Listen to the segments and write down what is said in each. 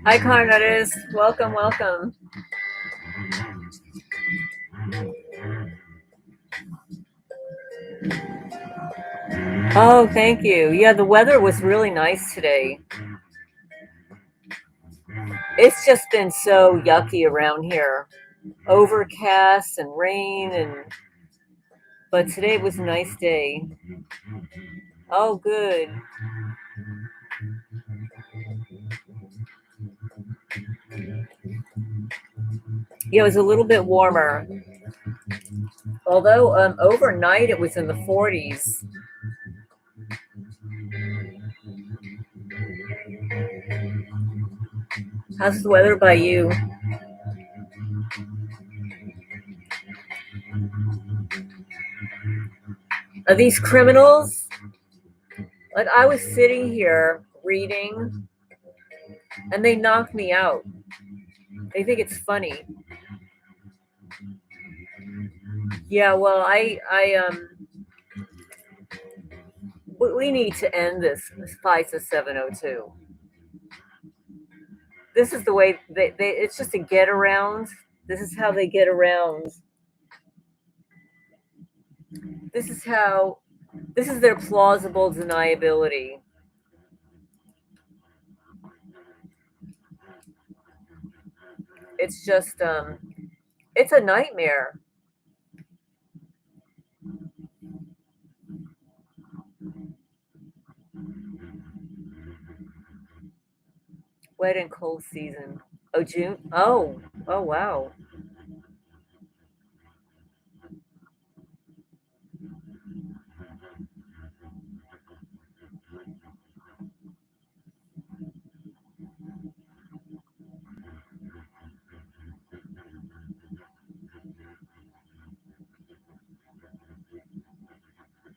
Hi, Carnatus. Welcome, welcome. Oh, thank you. Yeah, the weather was really nice today. It's just been so yucky around here. Overcast and rain but today was a nice day. Oh, good. Yeah, it was a little bit warmer. Although overnight it was in the 40s. How's the weather by you? Are these criminals? Like, I was sitting here reading and they knocked me out. They think it's funny. Yeah, well, we need to end this FISA 702. This is the way it's just a get around. This is how they get around. This is their plausible deniability. It's just, it's a nightmare. Wet and cold season. Oh, June? Oh, wow.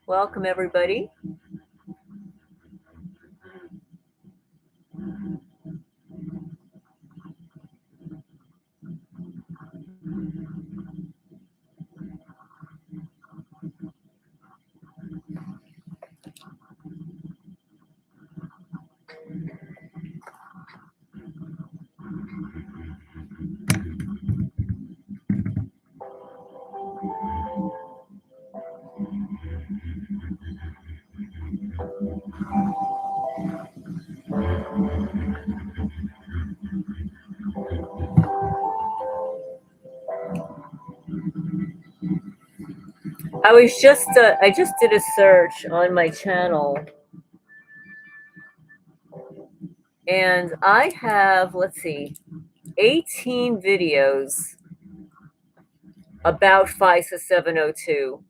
Welcome, everybody. I just did a search on my channel, and I have, let's see, 18 videos about FISA 702.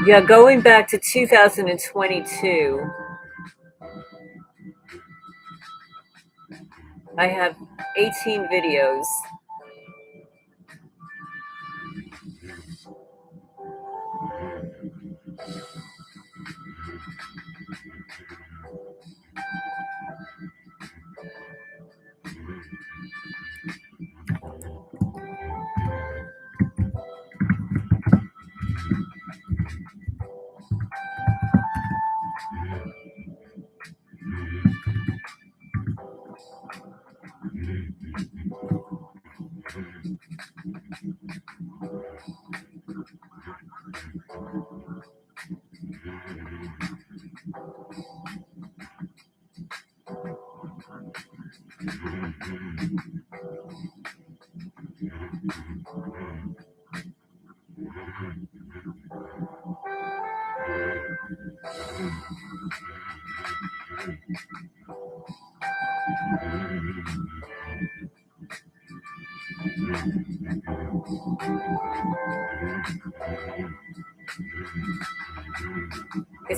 Yeah, going back to 2022, I have 18 videos.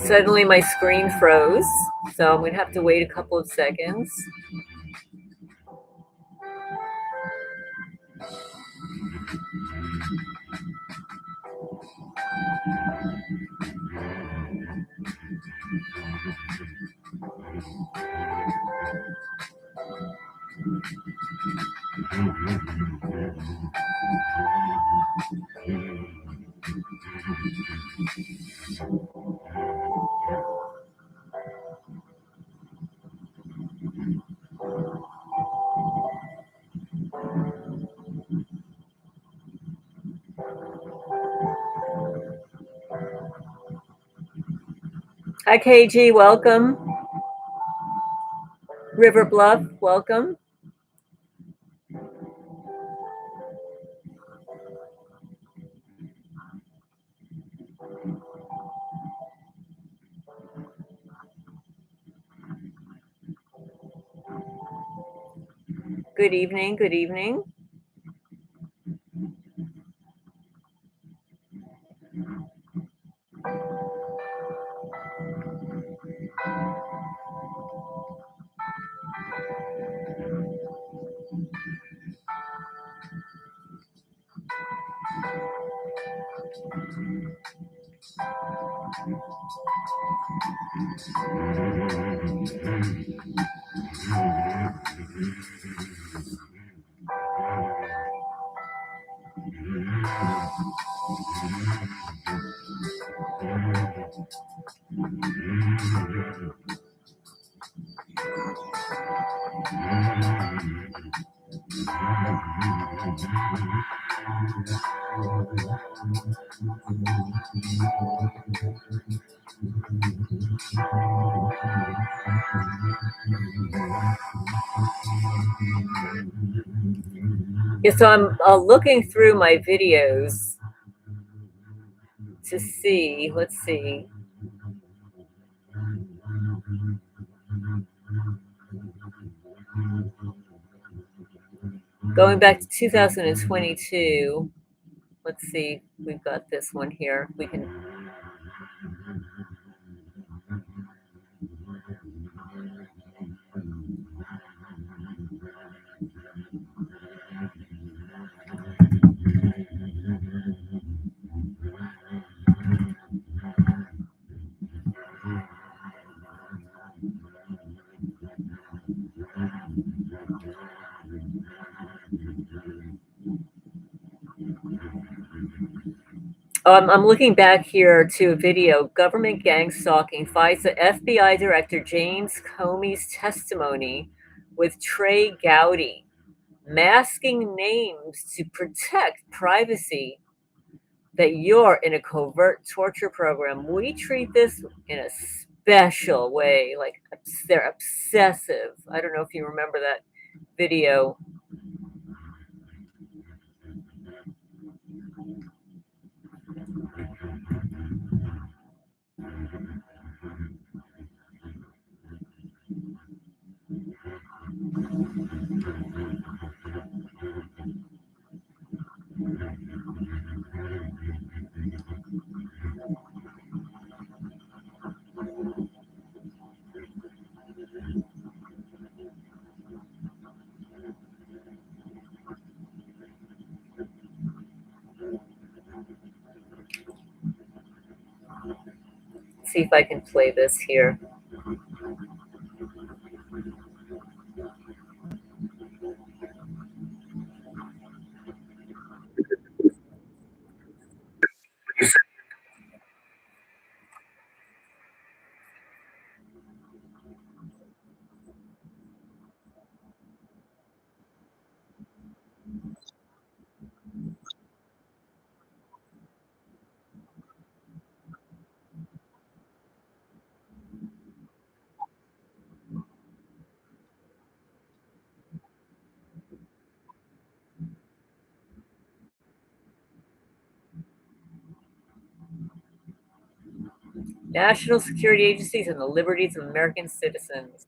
Suddenly my screen froze, so I'm going to have to wait a couple of seconds. Hi, KG, welcome. River Bluff, welcome. Good evening, good evening. Yeah, so I'm looking through my videos to see, let's see. Going back to 2022, let's see, we've got this one here. We can. I'm looking back here to a video, government gang stalking FISA FBI Director James Comey's testimony with Trey Gowdy, masking names to protect privacy, that you're in a covert torture program. We treat this in a special way, like they're obsessive. I don't know if you remember that video. Let's see if I can play this here. National security agencies and the liberties of American citizens.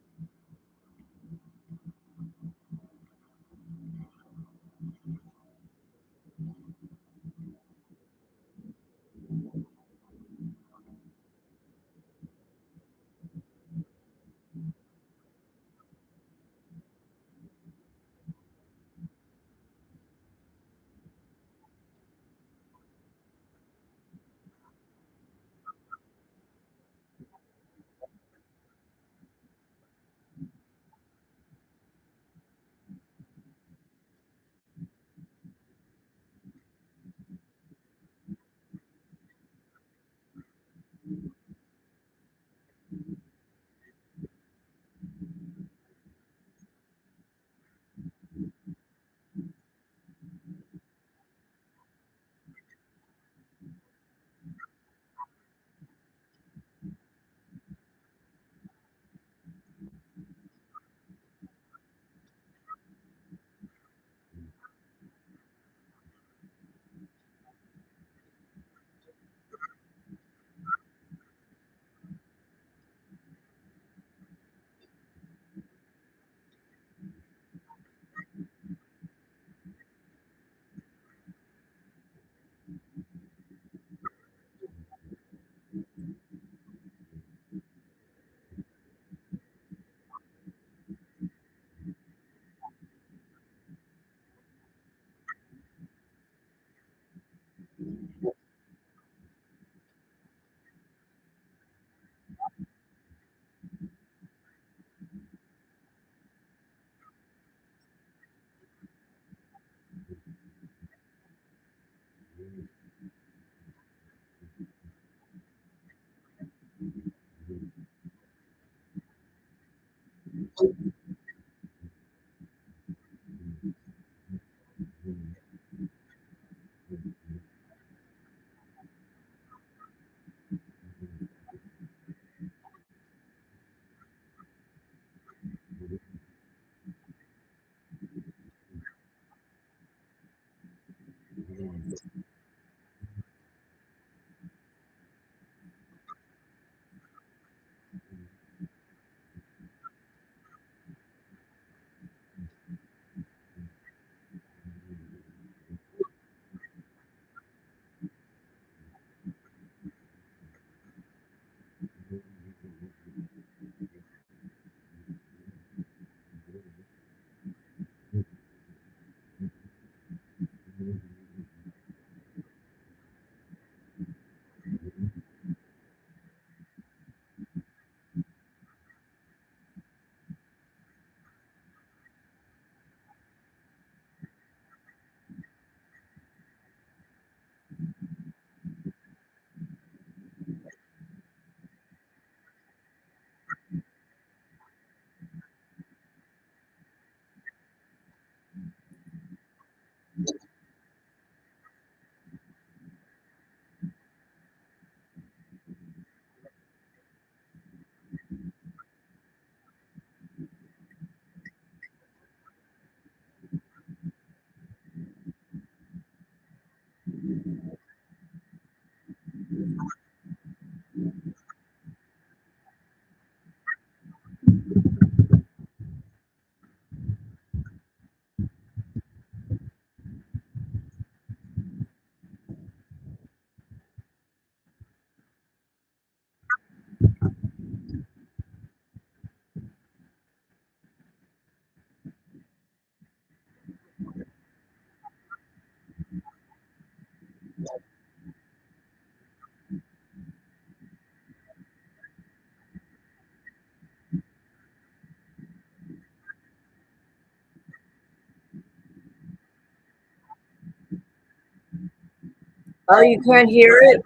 Oh, you can't hear it?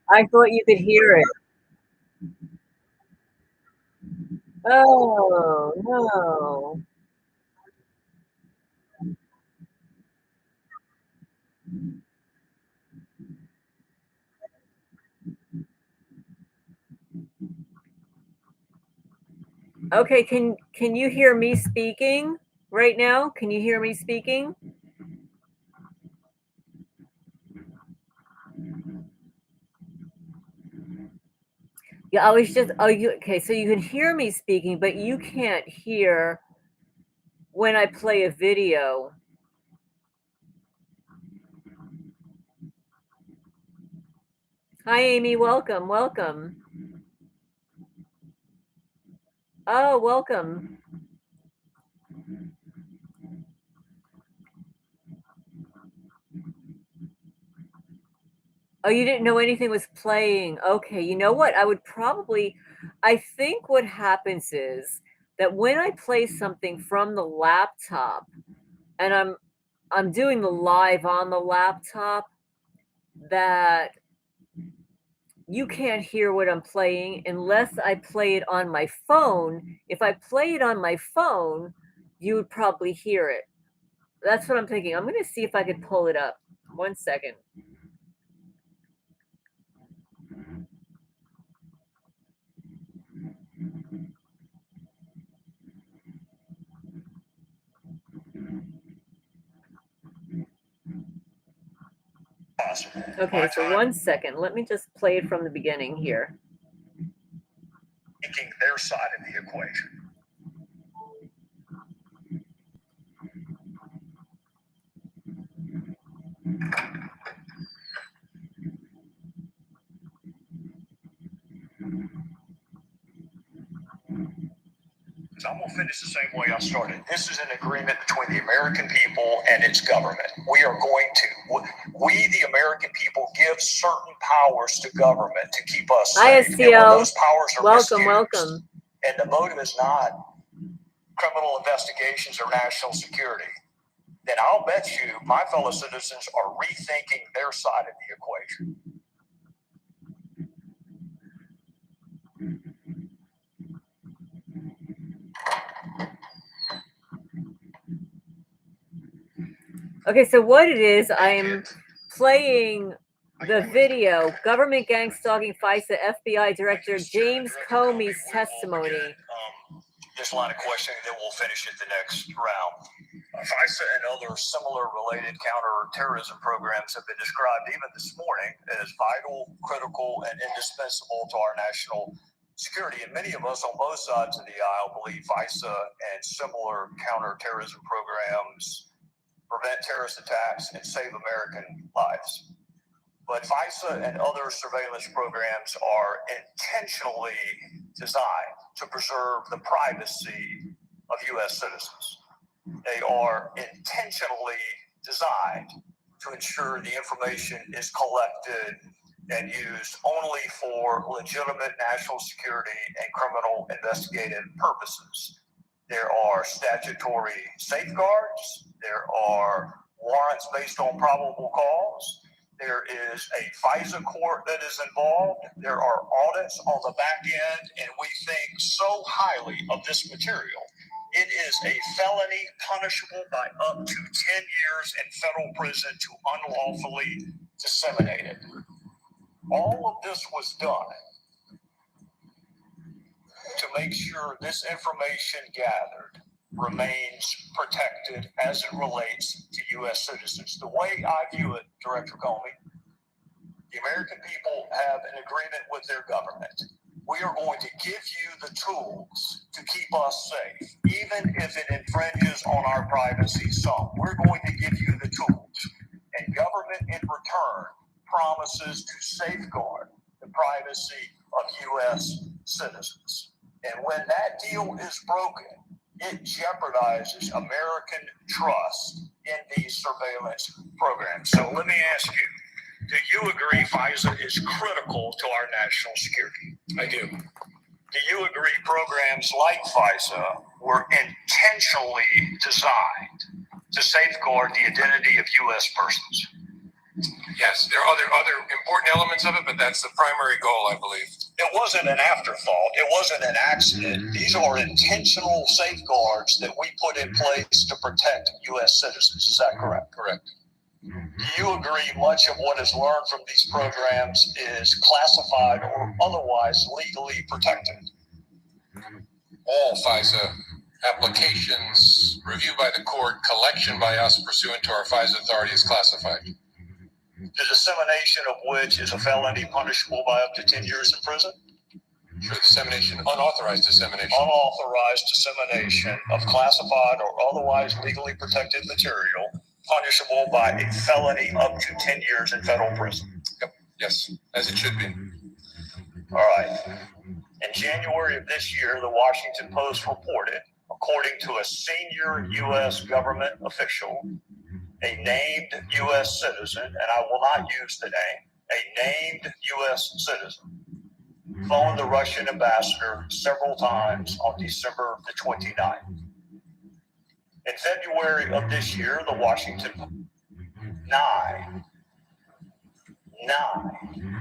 I thought you could hear it. Oh, no. Okay, can you hear me speaking right now? Can you hear me speaking? Yeah, I was just okay, so you can hear me speaking, but you can't hear when I play a video. Hi Amy, welcome, welcome. Oh, welcome. Oh, you didn't know anything was playing. Okay, you know what? I think what happens is that when I play something from the laptop and I'm doing the live on the laptop, that you can't hear what I'm playing unless I play it on my phone. If I play it on my phone, you would probably hear it. That's what I'm thinking. I'm going to see if I can pull it up. 1 second. Okay, so 1 second. Let me just play it from the beginning here. Taking their side of the equation. So I'm going to finish the same way I started. This is an agreement between the American people and its government. We are going to, the American people, give certain powers to government to keep us safe. And when those powers are welcome. And the motive is not criminal investigations or national security, then I'll bet you my fellow citizens are rethinking their side of the equation. Okay, so what it is, I'm playing the video, government gang stalking FISA FBI Director James Comey's testimony. There's a lot of questioning, then we'll finish it the next round. FISA and other similar related counterterrorism programs have been described even this morning as vital, critical, and indispensable to our national security. And many of us on both sides of the aisle believe FISA and similar counterterrorism programs prevent terrorist attacks and save American lives. But FISA and other surveillance programs are intentionally designed to preserve the privacy of U.S. citizens. They are intentionally designed to ensure the information is collected and used only for legitimate national security and criminal investigative purposes. There are statutory safeguards. There are warrants based on probable cause. There is a FISA court that is involved. There are audits on the back end, and we think so highly of this material. It is a felony punishable by up to 10 years in federal prison to unlawfully disseminate it. All of this was done to make sure this information gathered remains protected as it relates to U.S. citizens. The way I view it, Director Comey, the American people have an agreement with their government. We are going to give you the tools to keep us safe, even if it infringes on our privacy some. We're going to give you the tools. And government in return promises to safeguard the privacy of U.S. citizens. And when that deal is broken, it jeopardizes American trust in these surveillance programs. So let me ask you, do you agree FISA is critical to our national security? I do. Do you agree programs like FISA were intentionally designed to safeguard the identity of U.S. persons? Yes, there are other important elements of it, but that's the primary goal, I believe. It wasn't an afterthought. It wasn't an accident. These are intentional safeguards that we put in place to protect U.S. citizens. Is that correct? Correct. Do you agree much of what is learned from these programs is classified or otherwise legally protected? All FISA applications reviewed by the court, collection by us pursuant to our FISA authority is classified. The dissemination of which is a felony punishable by up to 10 years in prison? For dissemination, unauthorized dissemination. Unauthorized dissemination of classified or otherwise legally protected material punishable by a felony up to 10 years in federal prison. Yep. Yes, as it should be. All right. In January of this year, the Washington Post reported, according to a senior U.S. government official, a named U.S. citizen, and I will not use the name, a named U.S. citizen, phoned the Russian ambassador several times on December the 29th. In February of this year, the Washington nine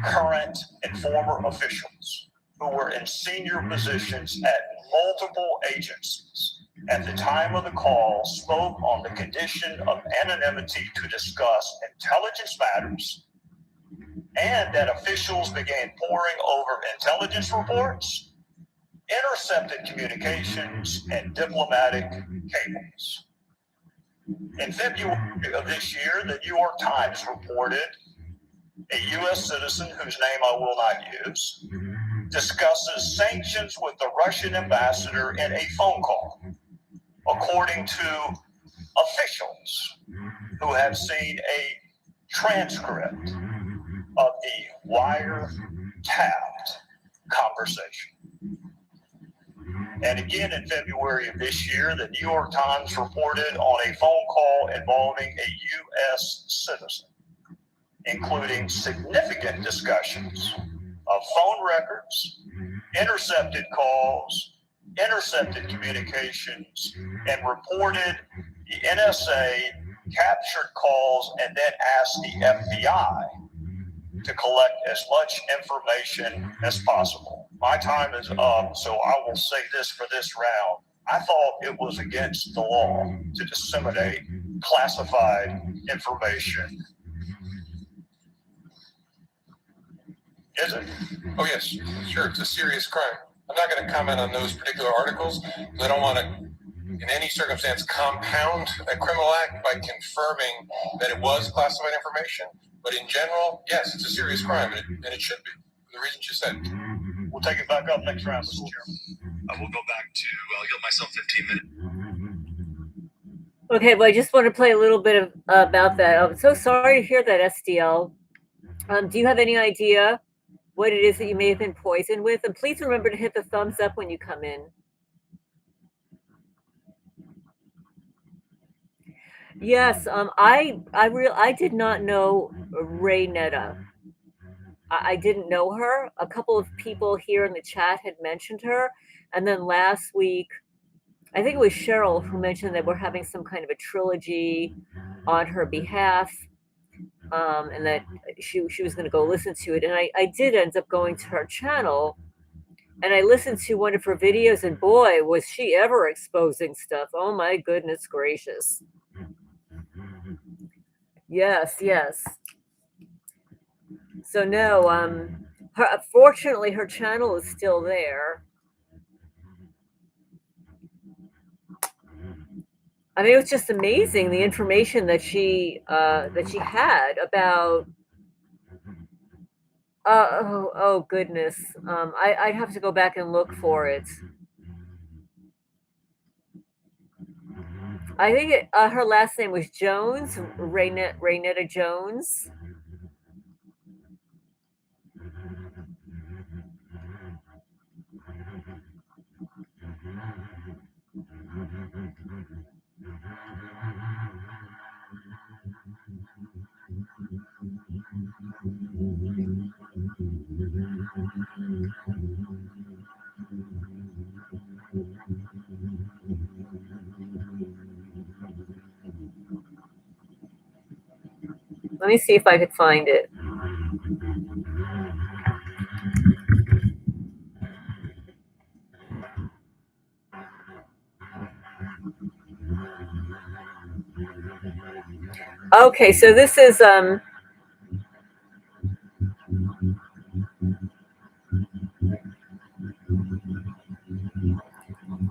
current and former officials who were in senior positions at multiple agencies at the time of the call spoke on the condition of anonymity to discuss intelligence matters, and that officials began poring over intelligence reports, intercepted communications, and diplomatic cables. In February of this year, the New York Times reported a U.S. citizen whose name I will not use discusses sanctions with the Russian ambassador in a phone call, according to officials who have seen a transcript of the wiretapped conversation. And again in February of this year, the New York Times reported on a phone call involving a U.S. citizen, including significant discussions of phone records, intercepted calls, intercepted communications, and reported the NSA captured calls and then asked the FBI to collect as much information as possible. My time is up, so I will say this for this round. I thought it was against the law to disseminate classified information Is it? Oh, yes, sure. It's a serious crime. I'm not going to comment on those particular articles because I don't want to, in any circumstance, compound a criminal act by confirming that it was classified information. But in general, yes, it's a serious crime, and it should be, for the reasons you said. We'll take it back up next round, Mr. Chairman. I will go back to, I'll yield myself 15 minutes. Okay, well, I just want to play a little bit about that. I'm so sorry to hear that, SDL. Do you have any idea what it is that you may have been poisoned with? And please remember to hit the thumbs up when you come in. Yes, I did not know Raynetta. I didn't know her. A couple of people here in the chat had mentioned her, and then last week, I think it was Cheryl who mentioned that we're having some kind of a trilogy on her behalf, and that she was going to go listen to it. And I did end up going to her channel, and I listened to one of her videos, and boy, was she ever exposing stuff. Oh my goodness gracious. Yes, yes. So no, fortunately her channel is still there. I mean, it was just amazing the information that she had about. Oh goodness, I'd have to go back and look for it. I think her last name was Jones, Raynetta Jones. Let me see if I could find it. Okay, so this is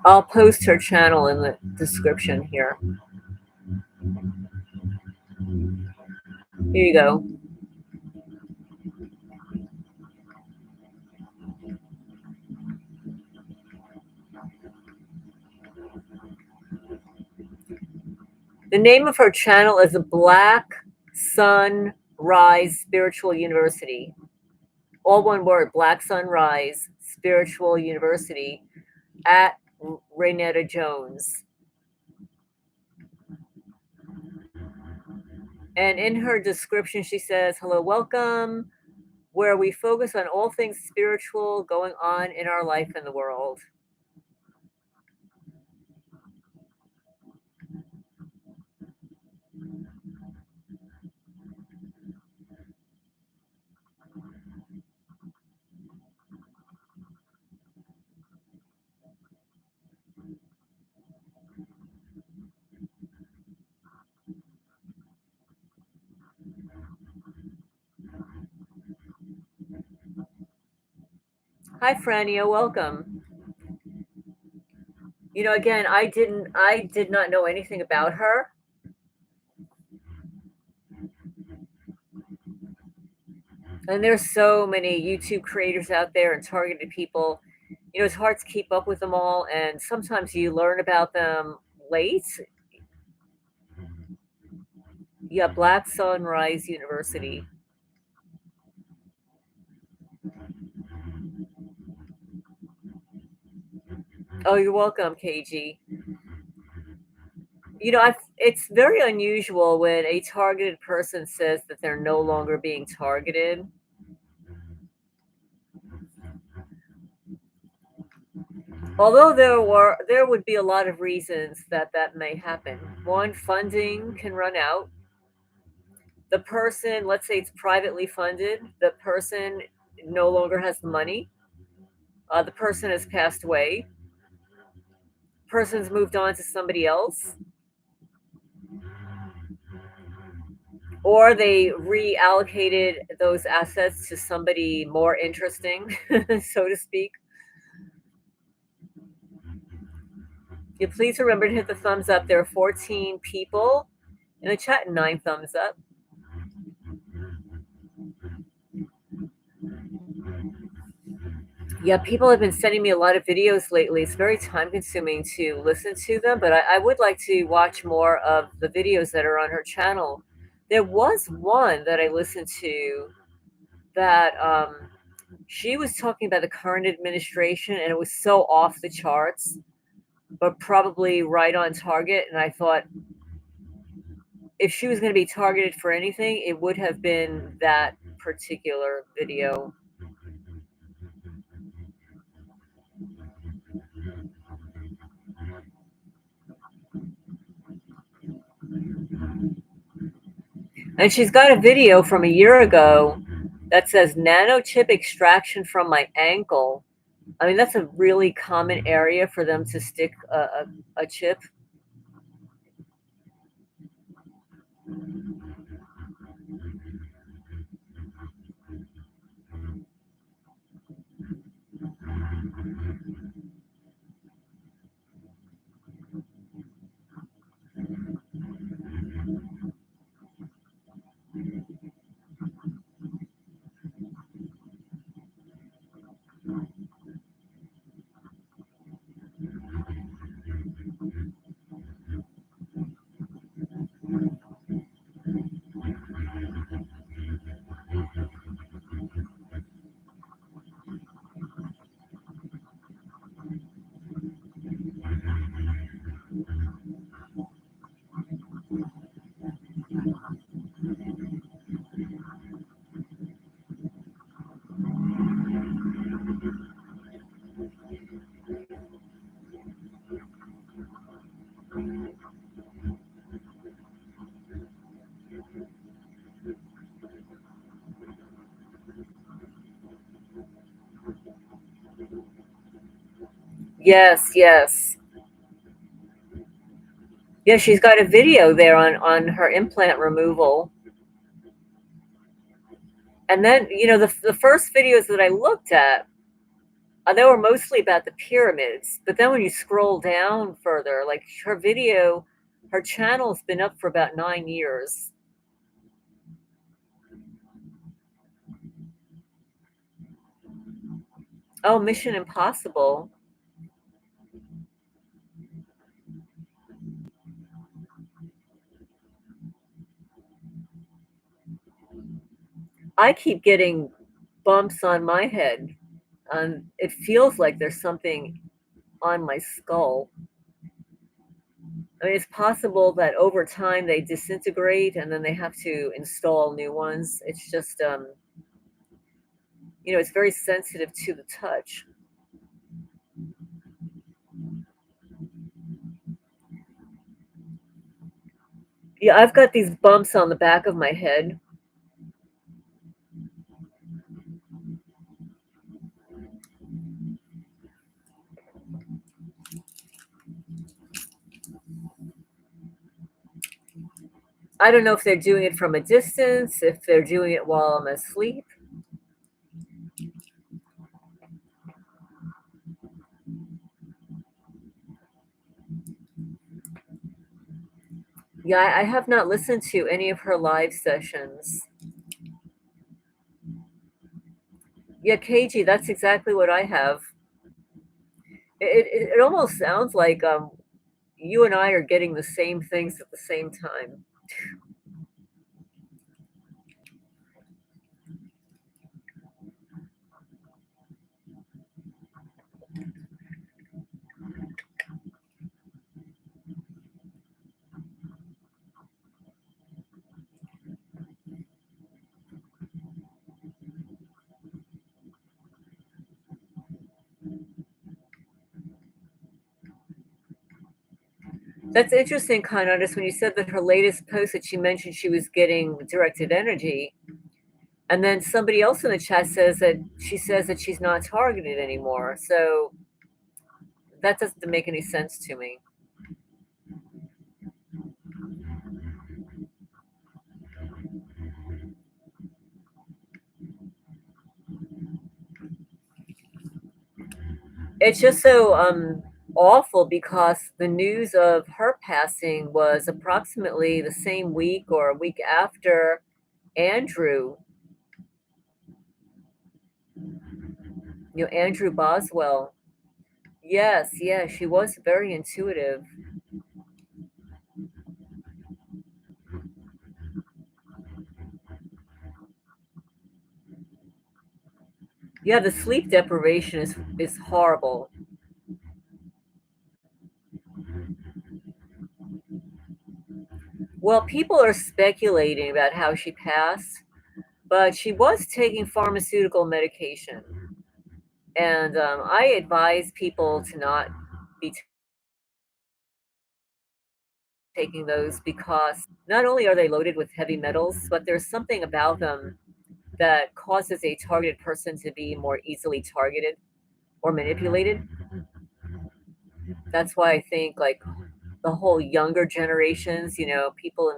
I'll post her channel in the description here. Here you go. The name of her channel is Black Sunrise Spiritual University. All one word, Black Sunrise Spiritual University at Raynetta Jones. And in her description, she says, hello, welcome, where we focus on all things spiritual going on in our life and the world. Hi, Frania, welcome. You know, again, I did not know anything about her. And there's so many YouTube creators out there and targeted people. You know, it's hard to keep up with them all, and sometimes you learn about them late. Yeah, Black Sunrise University. Oh, you're welcome, KG. You know, it's very unusual when a targeted person says that they're no longer being targeted. Although there would be a lot of reasons that may happen. One, funding can run out. The person, let's say it's privately funded, the person no longer has the money. The person has passed away. Person's moved on to somebody else. or they reallocated those assets to somebody more interesting, so to speak. Yeah, please remember to hit the thumbs up. There are 14 people in the chat and 9 thumbs up. Yeah, people have been sending me a lot of videos lately. It's very time consuming to listen to them, but I would like to watch more of the videos that are on her channel. There was one that I listened to that she was talking about the current administration, and it was so off the charts, but probably right on target. And I thought, if she was going to be targeted for anything, it would have been that particular video. And she's got a video from a year ago that says nanochip extraction from my ankle. I mean, that's a really common area for them to stick a chip. Yes, yes. Yeah, she's got a video there on her implant removal. And then, the first videos that I looked at, they were mostly about the pyramids. But then when you scroll down further, like her channel's been up for about 9 years. Oh, Mission Impossible. I keep getting bumps on my head. It feels like there's something on my skull. I mean, it's possible that over time they disintegrate and then they have to install new ones. It's just, it's very sensitive to the touch. Yeah, I've got these bumps on the back of my head. I don't know if they're doing it from a distance, if they're doing it while I'm asleep. Yeah, I have not listened to any of her live sessions. Yeah, KG, that's exactly what I have. It almost sounds like you and I are getting the same things at the same time. That's interesting, Conradus, when you said that her latest post that she mentioned she was getting directed energy, and then somebody else in the chat says that she's not targeted anymore. So that doesn't make any sense to me. It's just so awful because the news of her passing was approximately the same week or a week after Andrew, Andrew Boswell. Yes, yes, she was very intuitive. Yeah, the sleep deprivation is horrible. Well, people are speculating about how she passed, but she was taking pharmaceutical medication. And I advise people to not be taking those because not only are they loaded with heavy metals, but there's something about them that causes a targeted person to be more easily targeted or manipulated. That's why I think like the whole younger generations, people in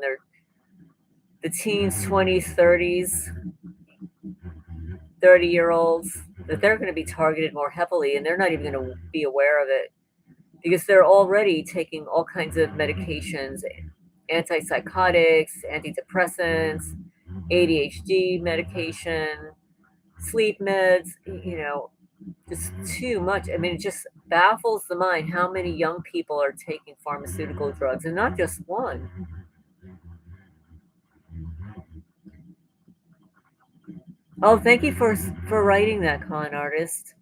the teens, 20s, 30s, 30-year-olds, that they're going to be targeted more heavily and they're not even going to be aware of it because they're already taking all kinds of medications, antipsychotics, antidepressants, ADHD medication, sleep meds, just too much. I mean, it just baffles the mind how many young people are taking pharmaceutical drugs and not just one. Oh, thank you for writing that, con artist.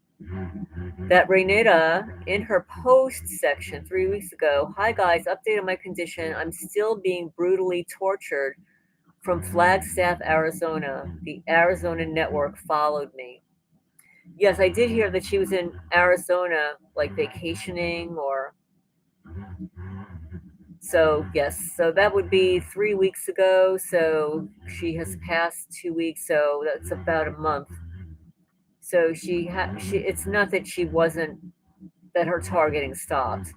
That Renata in her post section 3 weeks ago. Hi guys, update on my condition. I'm still being brutally tortured from Flagstaff, Arizona. The Arizona network followed me. Yes, I did hear that she was in Arizona, like vacationing or so. Yes, so that would be 3 weeks ago. So she has passed 2 weeks, so that's about a month. So she. It's not that she wasn't that her targeting stopped.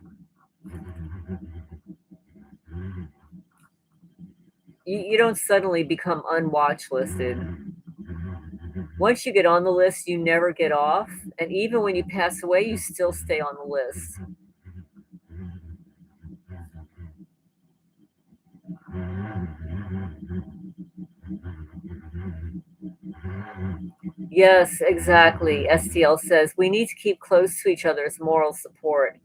You don't suddenly become unwatch listed. Once you get on the list, you never get off. And even when you pass away, you still stay on the list. Yes, exactly. STL says we need to keep close to each other's moral support.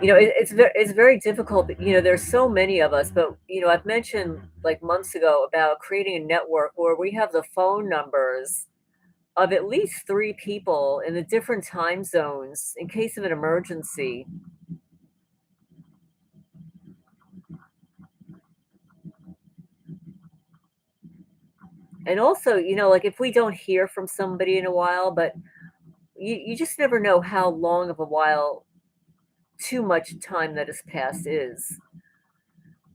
It's very difficult. There's so many of us, but I've mentioned like months ago about creating a network where we have the phone numbers of at least three people in the different time zones in case of an emergency. And also, like if we don't hear from somebody in a while, but you just never know how long of a while too much time that has passed is.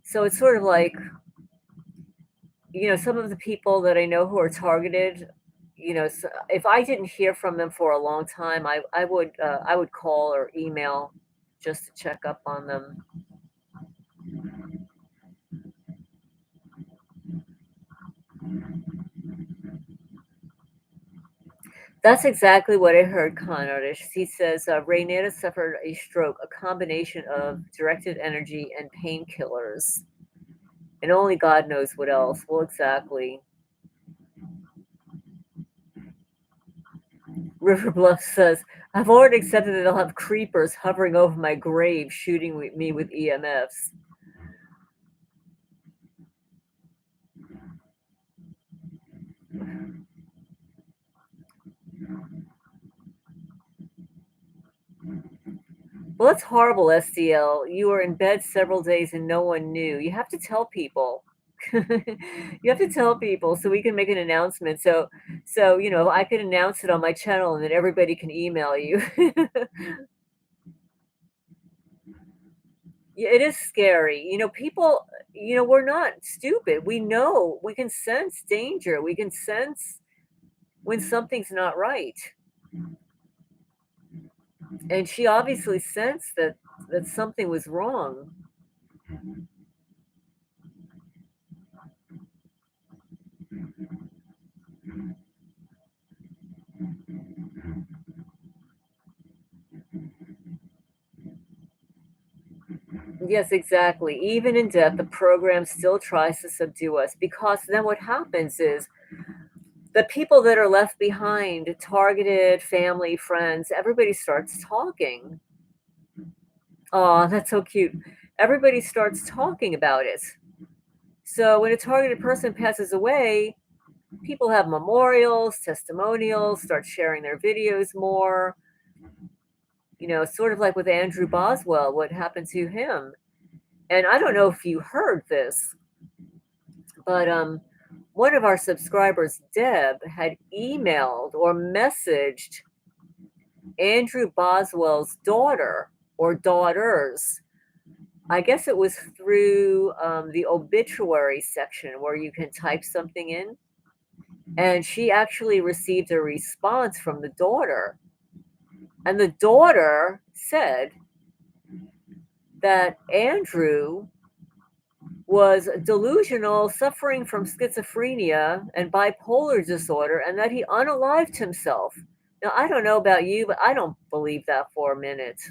So it's sort of like, some of the people that I know who are targeted, so if I didn't hear from them for a long time, I would call or email just to check up on them. That's exactly what I heard, con artist. He says Raynetta suffered a stroke, a combination of directed energy and painkillers, and only God knows what else. Well, exactly. River Bluff says, I've already accepted that I'll have creepers hovering over my grave shooting me with EMFs. Well, that's horrible, SDL. You were in bed several days and no one knew. You have to tell people. You have to tell people so we can make an announcement. So I can announce it on my channel and then everybody can email you. Yeah, it is scary. People, we're not stupid. We know, we can sense danger. We can sense when something's not right. And she obviously sensed that something was wrong. Yes, exactly. Even in death, the program still tries to subdue us, because then what happens is the people that are left behind, targeted, family, friends, everybody starts talking. Oh, that's so cute. Everybody starts talking about it. So when a targeted person passes away, people have memorials, testimonials, start sharing their videos more. Sort of like with Andrew Boswell, what happened to him. And I don't know if you heard this, but one of our subscribers, Deb, had emailed or messaged Andrew Boswell's daughter or daughters. I guess it was through the obituary section where you can type something in. And she actually received a response from the daughter. And the daughter said that Andrew was delusional, suffering from schizophrenia and bipolar disorder, and that he unalived himself. Now, I don't know about you, but I don't believe that for a minute.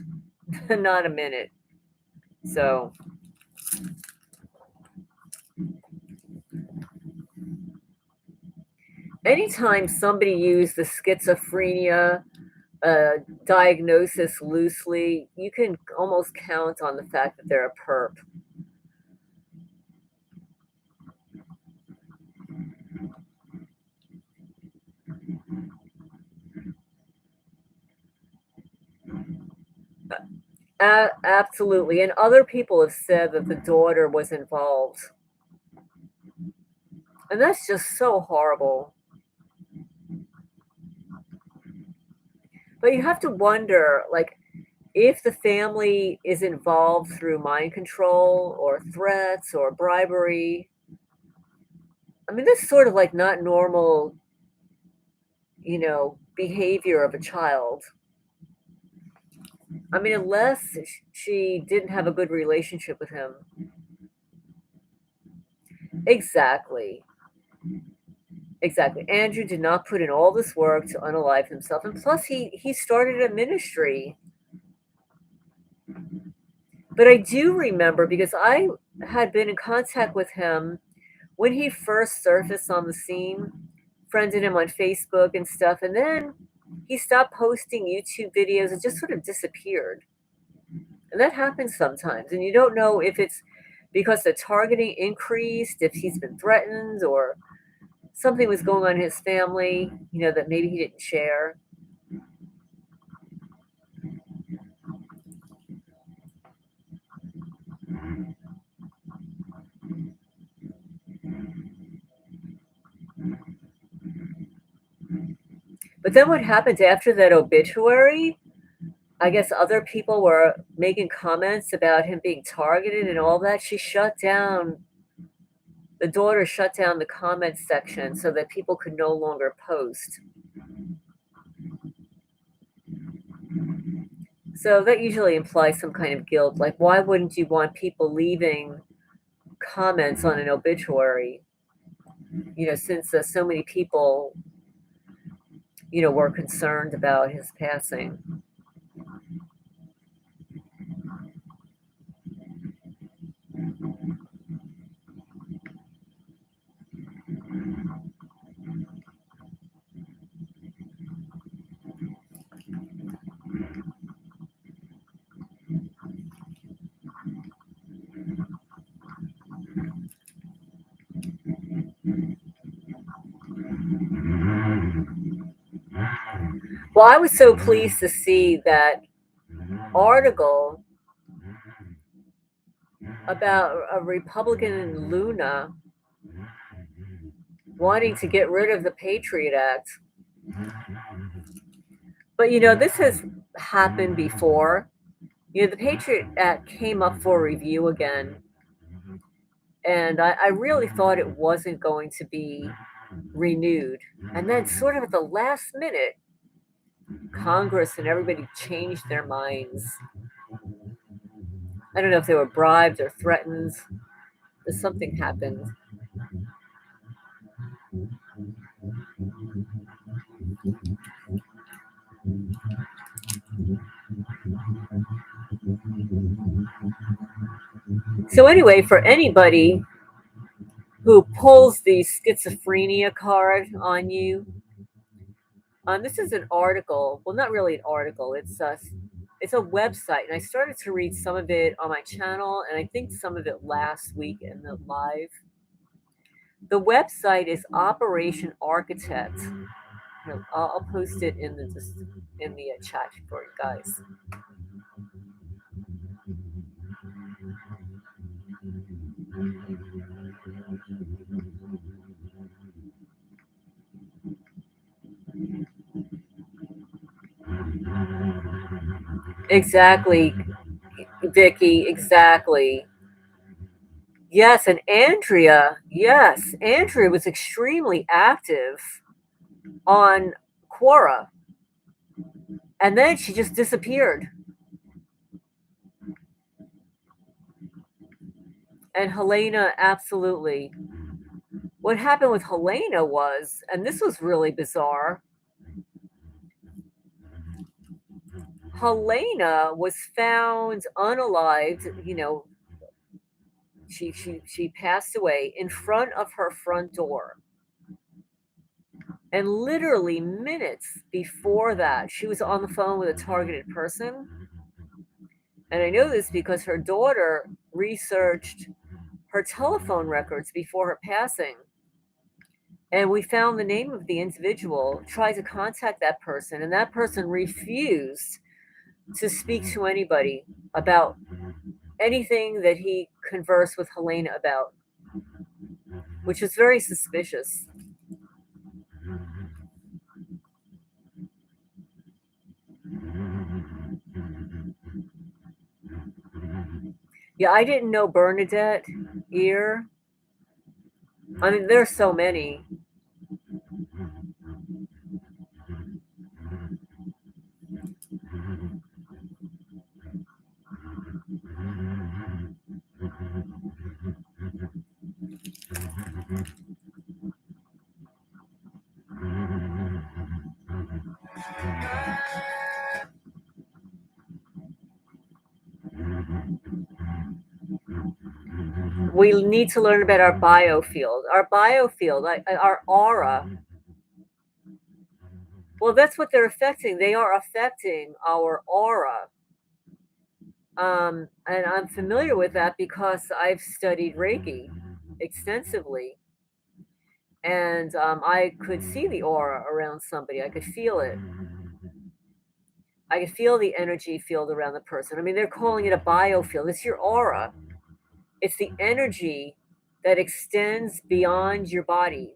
Not a minute. So, anytime somebody used the schizophrenia diagnosis loosely, you can almost count on the fact that they're a perp. Absolutely. And other people have said that the daughter was involved. And that's just so horrible. But you have to wonder, like, if the family is involved through mind control or threats or bribery. I mean, that's sort of like not normal, behavior of a child. I mean, unless she didn't have a good relationship with him. Exactly. Exactly. Andrew did not put in all this work to unalive himself. And plus, he started a ministry. But I do remember, because I had been in contact with him when he first surfaced on the scene, friended him on Facebook and stuff. And then he stopped posting YouTube videos and just sort of disappeared. And that happens sometimes. And you don't know if it's because the targeting increased, if he's been threatened, or something was going on in his family, that maybe he didn't share. But then what happened after that obituary? I guess other people were making comments about him being targeted and all that. The daughter shut down the comment section so that people could no longer post. So that usually implies some kind of guilt. Like, why wouldn't you want people leaving comments on an obituary? Since so many people, were concerned about his passing. Well, I was so pleased to see that article about a Republican in Luna wanting to get rid of the Patriot Act. But this has happened before. The Patriot Act came up for review again. And I really thought it wasn't going to be renewed. And then, sort of at the last minute, Congress and everybody changed their minds. I don't know if they were bribed or threatened, but something happened. So anyway, for anybody who pulls the schizophrenia card on you, this is an article. Well, not really an article. It's a website, and I started to read some of it on my channel, and I think some of it last week in the live. The website is Operation Architect. Here, I'll post it in the chat for you guys. Exactly, Vicky. Exactly. Yes, and Andrea. Yes, Andrea was extremely active on Quora, and then she just disappeared. And Helena, absolutely. What happened with Helena was, and this was really bizarre, Helena was found unalived, she passed away in front of her front door. And literally minutes before that, she was on the phone with a targeted person. And I know this because her daughter researched her telephone records before her passing. And we found the name of the individual, tried to contact that person, and that person refused to speak to anybody about anything that he conversed with Helena about, which is very suspicious. Yeah, I didn't know Bernadette Ear. I mean, there's so many. We need to learn about our biofield. Our biofield, our aura. Well, that's what they're affecting. They are affecting our aura. And I'm familiar with that because I've studied Reiki extensively. And I could see the aura around somebody. I could feel it. I could feel the energy field around the person. I mean, they're calling it a biofield. It's your aura. It's the energy that extends beyond your body,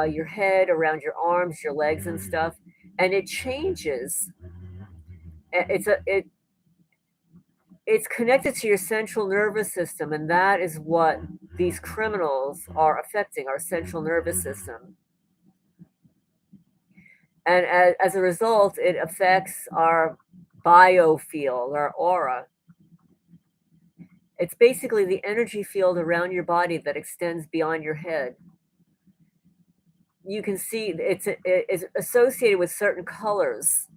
your head, around your arms, your legs, and stuff, and it changes. It's connected to your central nervous system, and that is what these criminals are affecting, our central nervous system. And as a result, it affects our biofield, our aura. It's basically the energy field around your body that extends beyond your head. You can see it's associated with certain colors.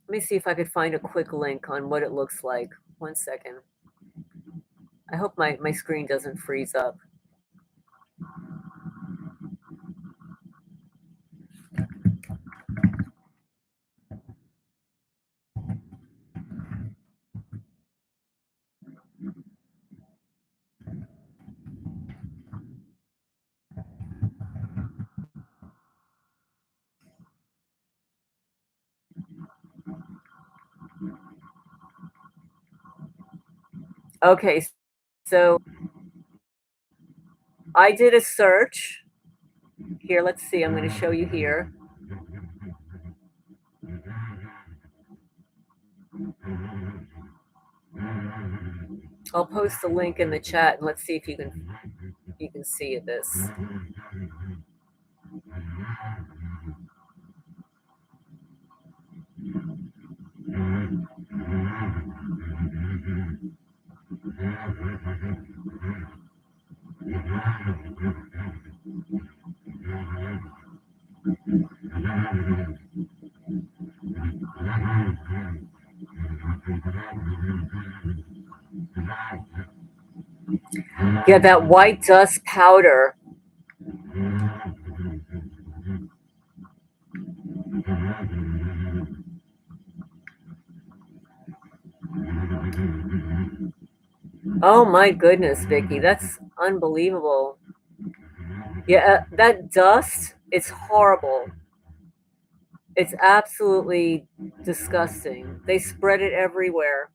Let me see if I could find a quick link on what it looks like. 1 second. I hope my screen doesn't freeze up. Okay, so I did a search. Here, let's see. I'm going to show you here. I'll post the link in the chat and let's see if you can see this. Yeah, that white dust powder. Oh my goodness, Vicky, that's unbelievable. Yeah, that dust, it's horrible. It's absolutely disgusting. They spread it everywhere.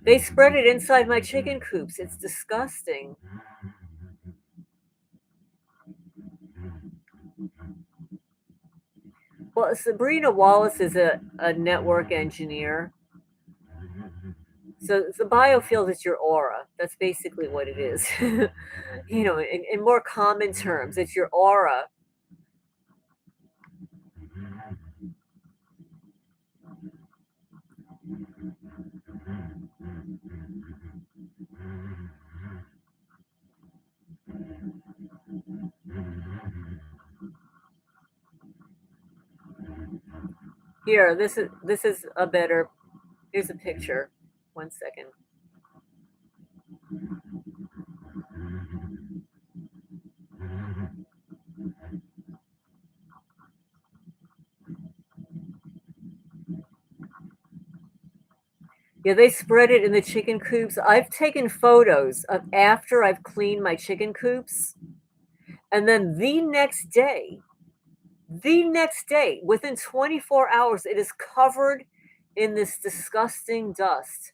They spread it inside my chicken coops. It's disgusting. Well, Sabrina Wallace is a network engineer. So the biofield is your aura. That's basically what it is. In more common terms, it's your aura. Here, this is a better. Here's a picture. 1 second. Yeah, they spread it in the chicken coops. I've taken photos of after I've cleaned my chicken coops, and then the next day, within 24 hours, it is covered in this disgusting dust.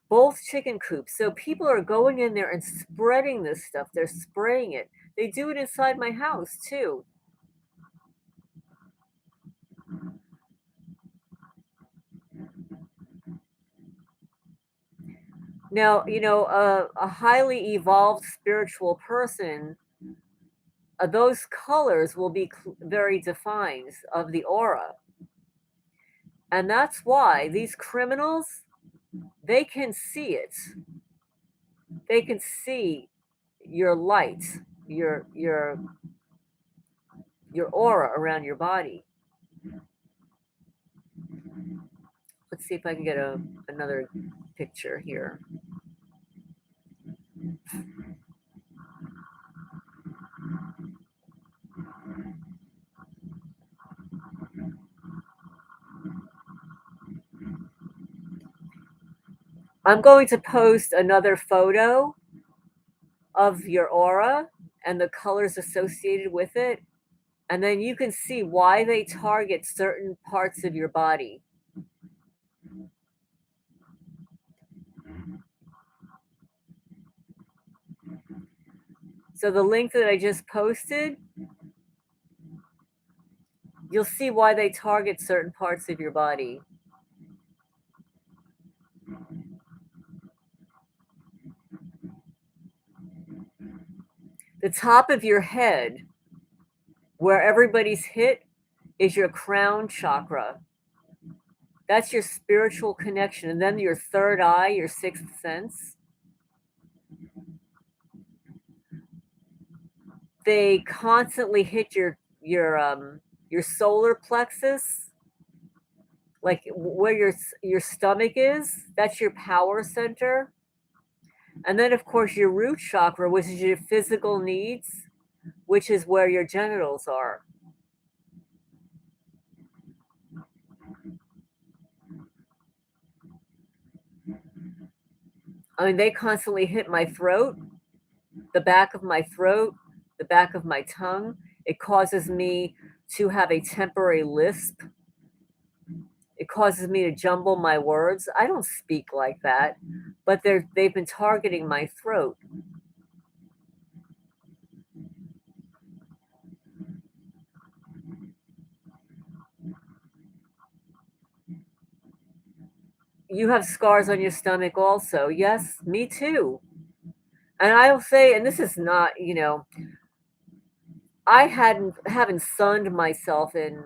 Both chicken coops. So people are going in there and spreading this stuff. They're spraying it. They do it inside my house too. Now, a highly evolved spiritual person, those colors will be very defined of the aura. And that's why these criminals, they can see it. They can see your light, your aura around your body. Let's see if I can get another picture here. I'm going to post another photo of your aura and the colors associated with it, and then you can see why they target certain parts of your body. So the link that I just posted, you'll see why they target certain parts of your body. The top of your head, where everybody's hit, is your crown chakra. That's your spiritual connection. And then your third eye, your sixth sense. They constantly hit your solar plexus, like where your stomach is. That's your power center. And then, of course, your root chakra, which is your physical needs, which is where your genitals are. I mean, they constantly hit my throat, the back of my throat, the back of my tongue. It causes me to have a temporary lisp. It causes me to jumble my words. I don't speak like that, but they've been targeting my throat. You have scars on your stomach also. Yes, me too. And I'll say, and this is not, I haven't sunned myself in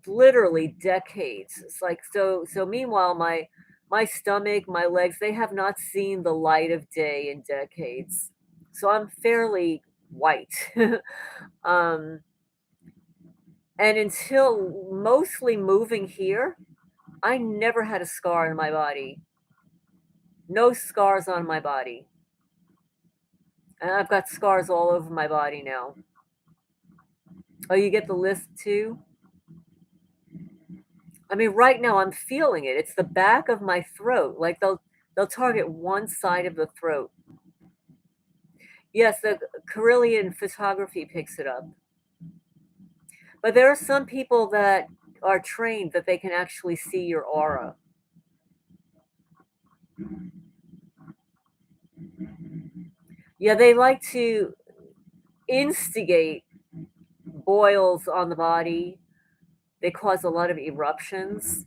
literally decades. It's like so meanwhile my stomach, my legs, they have not seen the light of day in decades. So I'm fairly white. um and until mostly moving here, I never had a scar on my body. No scars on my body. And I've got scars all over my body now. Oh, you get the list too? I mean, right now I'm feeling it. It's the back of my throat. Like they'll target one side of the throat. Yes, the Carillion photography picks it up. But there are some people that are trained that they can actually see your aura. Yeah, they like to instigate boils on the body. They cause a lot of eruptions.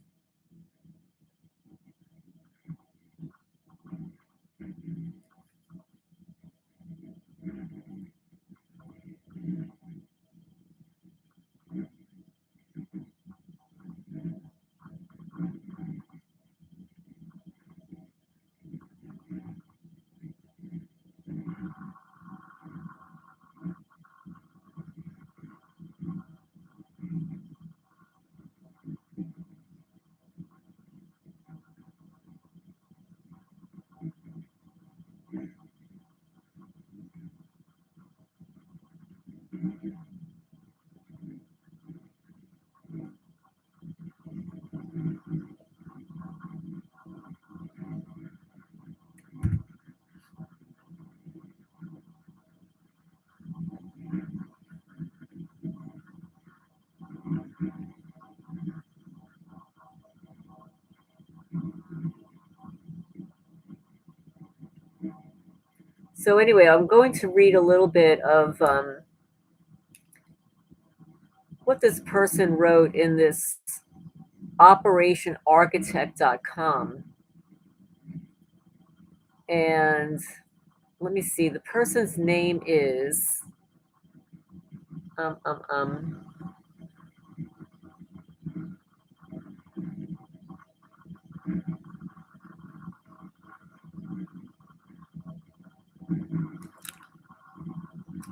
So anyway, I'm going to read a little bit of what this person wrote in this operationarchitect.com. And let me see, the person's name is um um um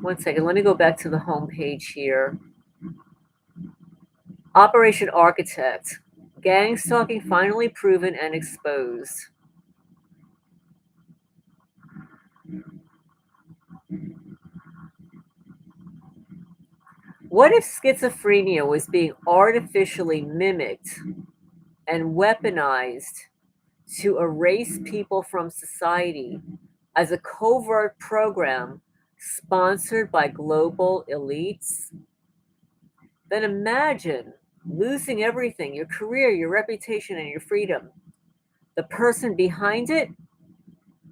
one second, let me go back to the home page here. Operation Architect. Gang stalking finally proven and exposed. What if schizophrenia was being artificially mimicked and weaponized to erase people from society as a covert program sponsored by global elites? Then imagine losing everything, your career, your reputation, and your freedom. The person behind it,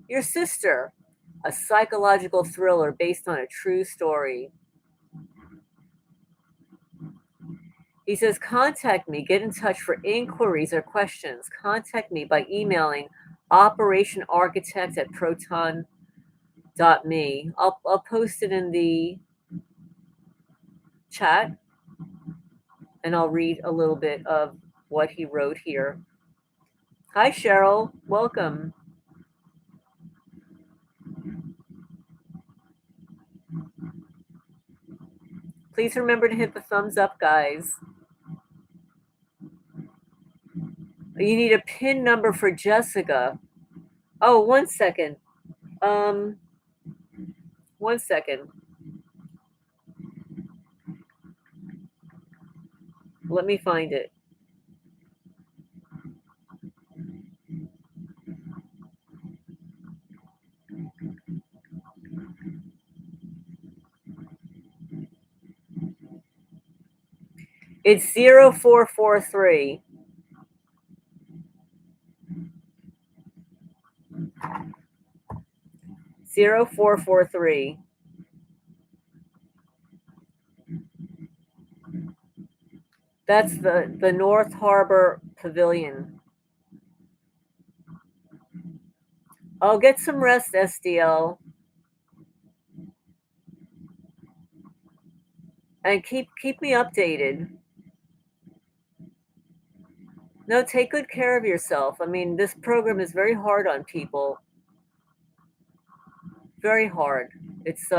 your sister, a psychological thriller based on a true story. He says, contact me, get in touch for inquiries or questions. Contact me by emailing operationarchitect@proton.me. I'll post it in the chat and I'll read a little bit of what he wrote here. Hi, Cheryl. Welcome. Please remember to hit the thumbs up, guys. You need a PIN number for Jessica. Oh, 1 second. 1 second. Let me find it. It's 0443. Zero 0443. That's the North Harbor Pavilion. I'll get some rest, SDL. And keep me updated. No, take good care of yourself. I mean, this program is very hard on people. Very hard. It's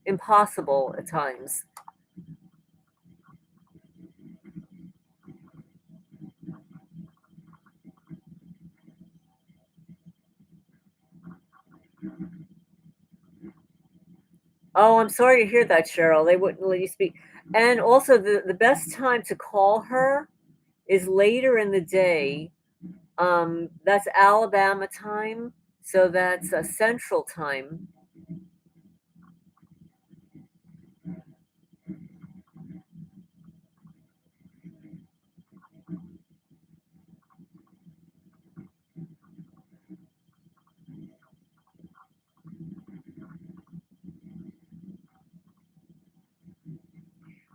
impossible at times. Oh, I'm sorry to hear that, Cheryl. They wouldn't let you speak. And also, the best time to call her is later in the day. That's Alabama time, so that's Central time.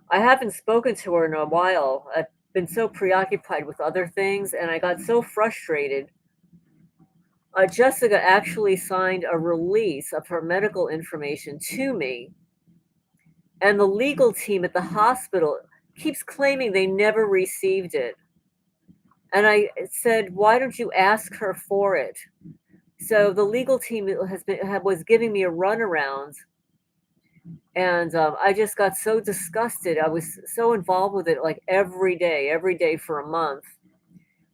I haven't spoken to her in a while. I've been so preoccupied with other things, and I got so frustrated. Jessica actually signed a release of her medical information to me, and the legal team at the hospital keeps claiming they never received it. And I said, "Why don't you ask her for it?" So the legal team was giving me a runaround, and I just got so disgusted. I was so involved with it, like every day for a month.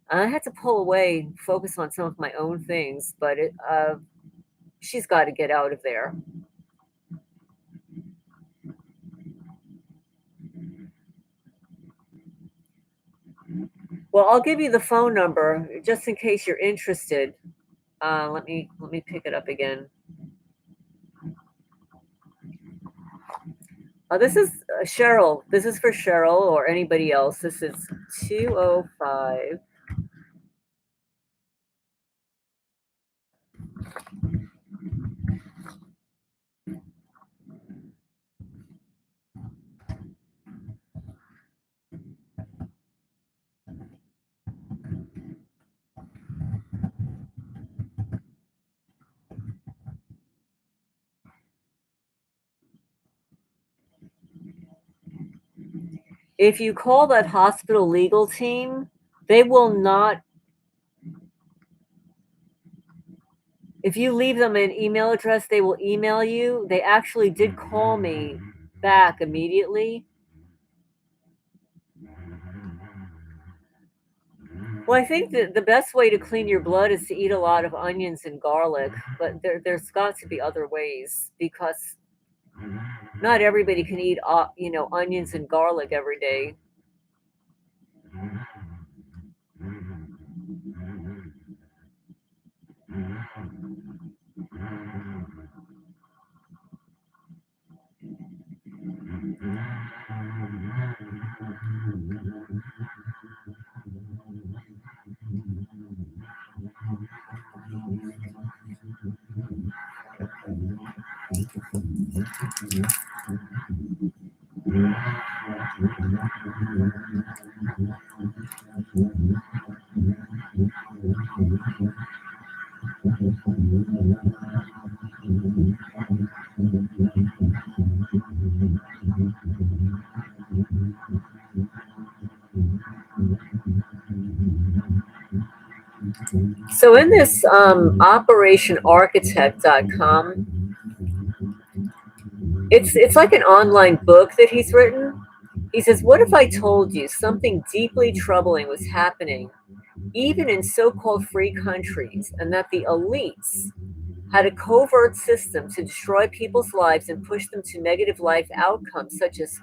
And I had to pull away, focus on some of my own things. But she's got to get out of there. Well, I'll give you the phone number just in case you're interested. Let me pick it up again. This is Cheryl. This is for Cheryl or anybody else. This is 205. If you call that hospital legal team, they will not. If you leave them an email address, they will email you. They actually did call me back immediately. Well, I think that the best way to clean your blood is to eat a lot of onions and garlic, but there's got to be other ways because not everybody can eat, onions and garlic every day. So in this operationarchitect.com, it's like an online book that he's written. He says, "What if I told you something deeply troubling was happening, even in so-called free countries, and that the elites had a covert system to destroy people's lives and push them to negative life outcomes such as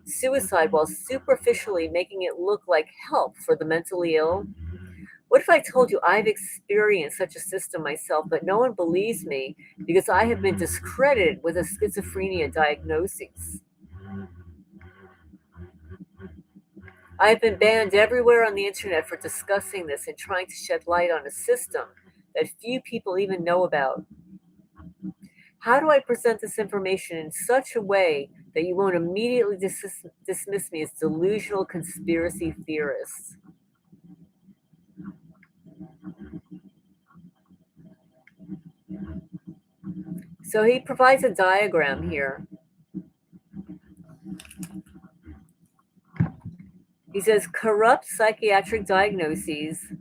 suicide while superficially making it look like help for the mentally ill? What if I told you I've experienced such a system myself, but no one believes me because I have been discredited with a schizophrenia diagnosis? I've been banned everywhere on the internet for discussing this and trying to shed light on a system that few people even know about. How do I present this information in such a way that you won't immediately dismiss me as delusional conspiracy theorists?" So he provides a diagram here. He says corrupt psychiatric diagnoses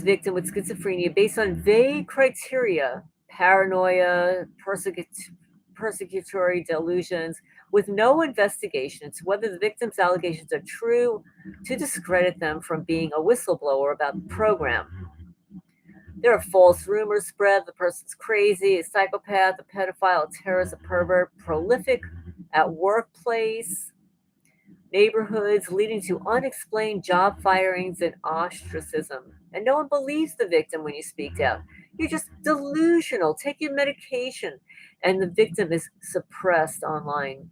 victim with schizophrenia based on vague criteria, paranoia, persecutory delusions, with no investigation into whether the victim's allegations are true to discredit them from being a whistleblower about the program. There are false rumors spread. The person's crazy, a psychopath, a pedophile, a terrorist, a pervert, prolific at workplace, neighborhoods, leading to unexplained job firings and ostracism. And no one believes the victim when you speak out. You're just delusional. Take your medication. And the victim is suppressed online.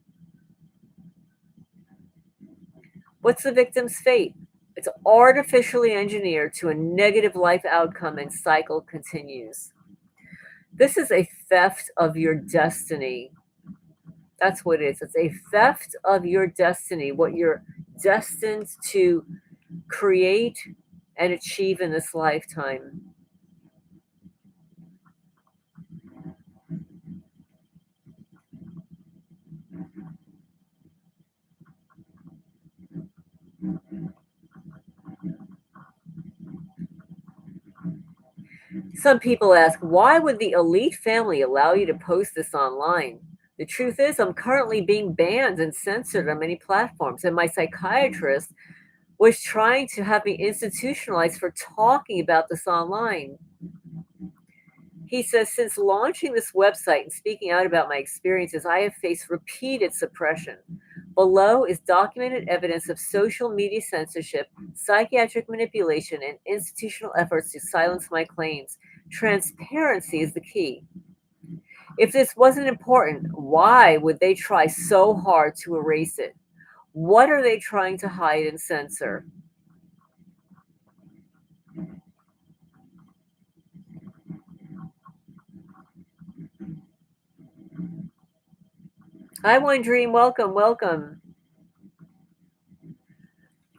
What's the victim's fate? It's artificially engineered to a negative life outcome and cycle continues. This is a theft of your destiny. That's what it is. It's a theft of your destiny, what you're destined to create and achieve in this lifetime. Some people ask, why would the elite family allow you to post this online? The truth is, I'm currently being banned and censored on many platforms, and my psychiatrist was trying to have me institutionalized for talking about this online. He says, since launching this website and speaking out about my experiences, I have faced repeated suppression. Below is documented evidence of social media censorship, psychiatric manipulation, and institutional efforts to silence my claims. Transparency is the key. If this wasn't important, why would they try so hard to erase it? What are they trying to hide and censor? Hi, One Dream. Welcome, welcome.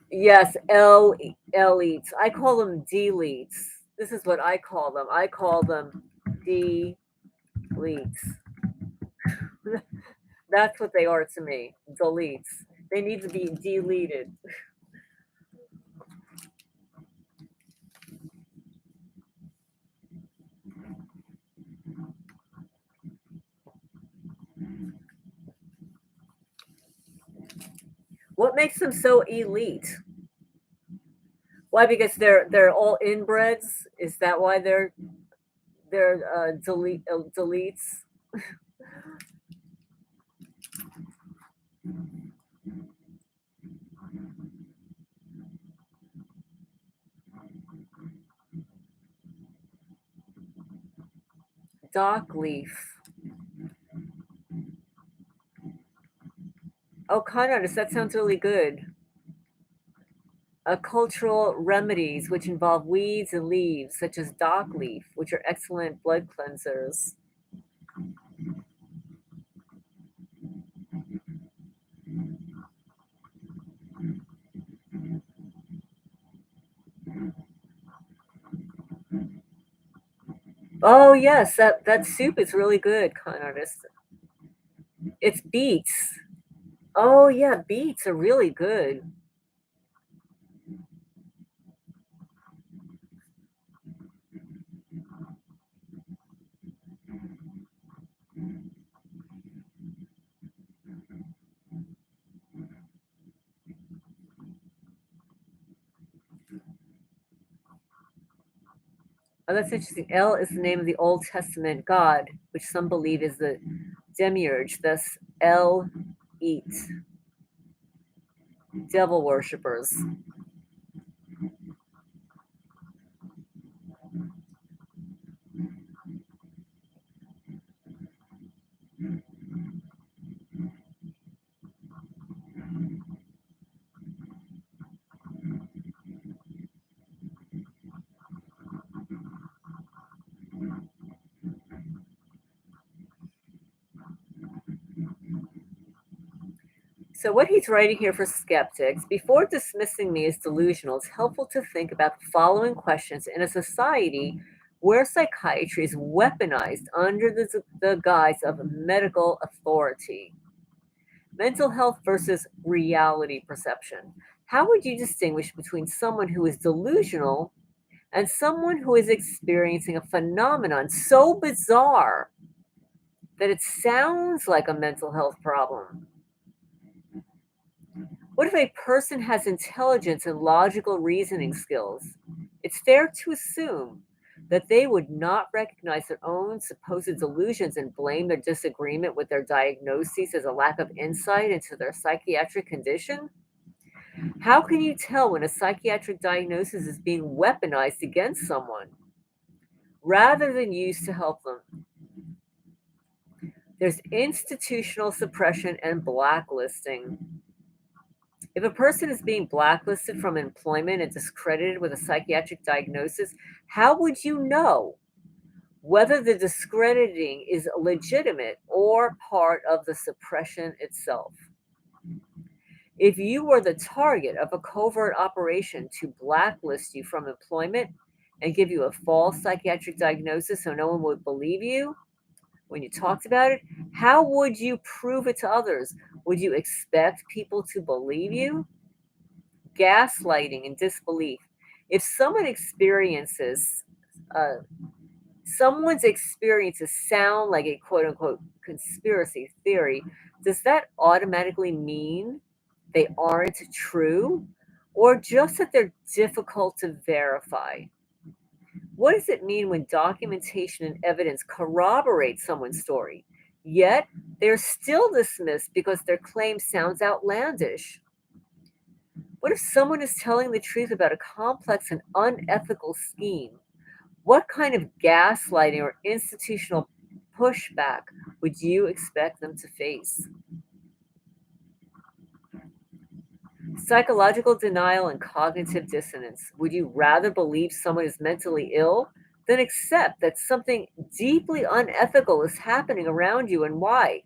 Yes, elites. I call them deletes. This is what I call them. I call them deletes. That's what they are to me. Deletes. They need to be deleted. What makes them so elite? Why? Because they're all inbreds. Is that why they're deletes? Dock leaf. Oh, con artist. That sounds really good. Cultural remedies, which involve weeds and leaves, such as dock leaf, which are excellent blood cleansers. Oh yes, that soup is really good, con artist. It's beets. Oh yeah, beets are really good. Oh, that's interesting. El is the name of the Old Testament God, which some believe is the demiurge. Thus, El eat, devil worshippers. So, what he's writing here for skeptics, before dismissing me as delusional, it's helpful to think about the following questions in a society where psychiatry is weaponized under the guise of medical authority. Mental health versus reality perception. How would you distinguish between someone who is delusional and someone who is experiencing a phenomenon so bizarre that it sounds like a mental health problem? What if a person has intelligence and logical reasoning skills? It's fair to assume that they would not recognize their own supposed delusions and blame their disagreement with their diagnoses as a lack of insight into their psychiatric condition? How can you tell when a psychiatric diagnosis is being weaponized against someone rather than used to help them? There's institutional suppression and blacklisting. If a person is being blacklisted from employment and discredited with a psychiatric diagnosis, how would you know whether the discrediting is legitimate or part of the suppression itself? If you were the target of a covert operation to blacklist you from employment and give you a false psychiatric diagnosis so no one would believe you when you talked about it, how would you prove it to others? Would you expect people to believe you? Gaslighting and disbelief. If someone's experiences sound like a quote unquote conspiracy theory, does that automatically mean they aren't true, or just that they're difficult to verify? What does it mean when documentation and evidence corroborate someone's story, yet they're still dismissed because their claim sounds outlandish? What if someone is telling the truth about a complex and unethical scheme? What kind of gaslighting or institutional pushback would you expect them to face? Psychological denial and cognitive dissonance. Would you rather believe someone is mentally ill than accept that something deeply unethical is happening around you, and why?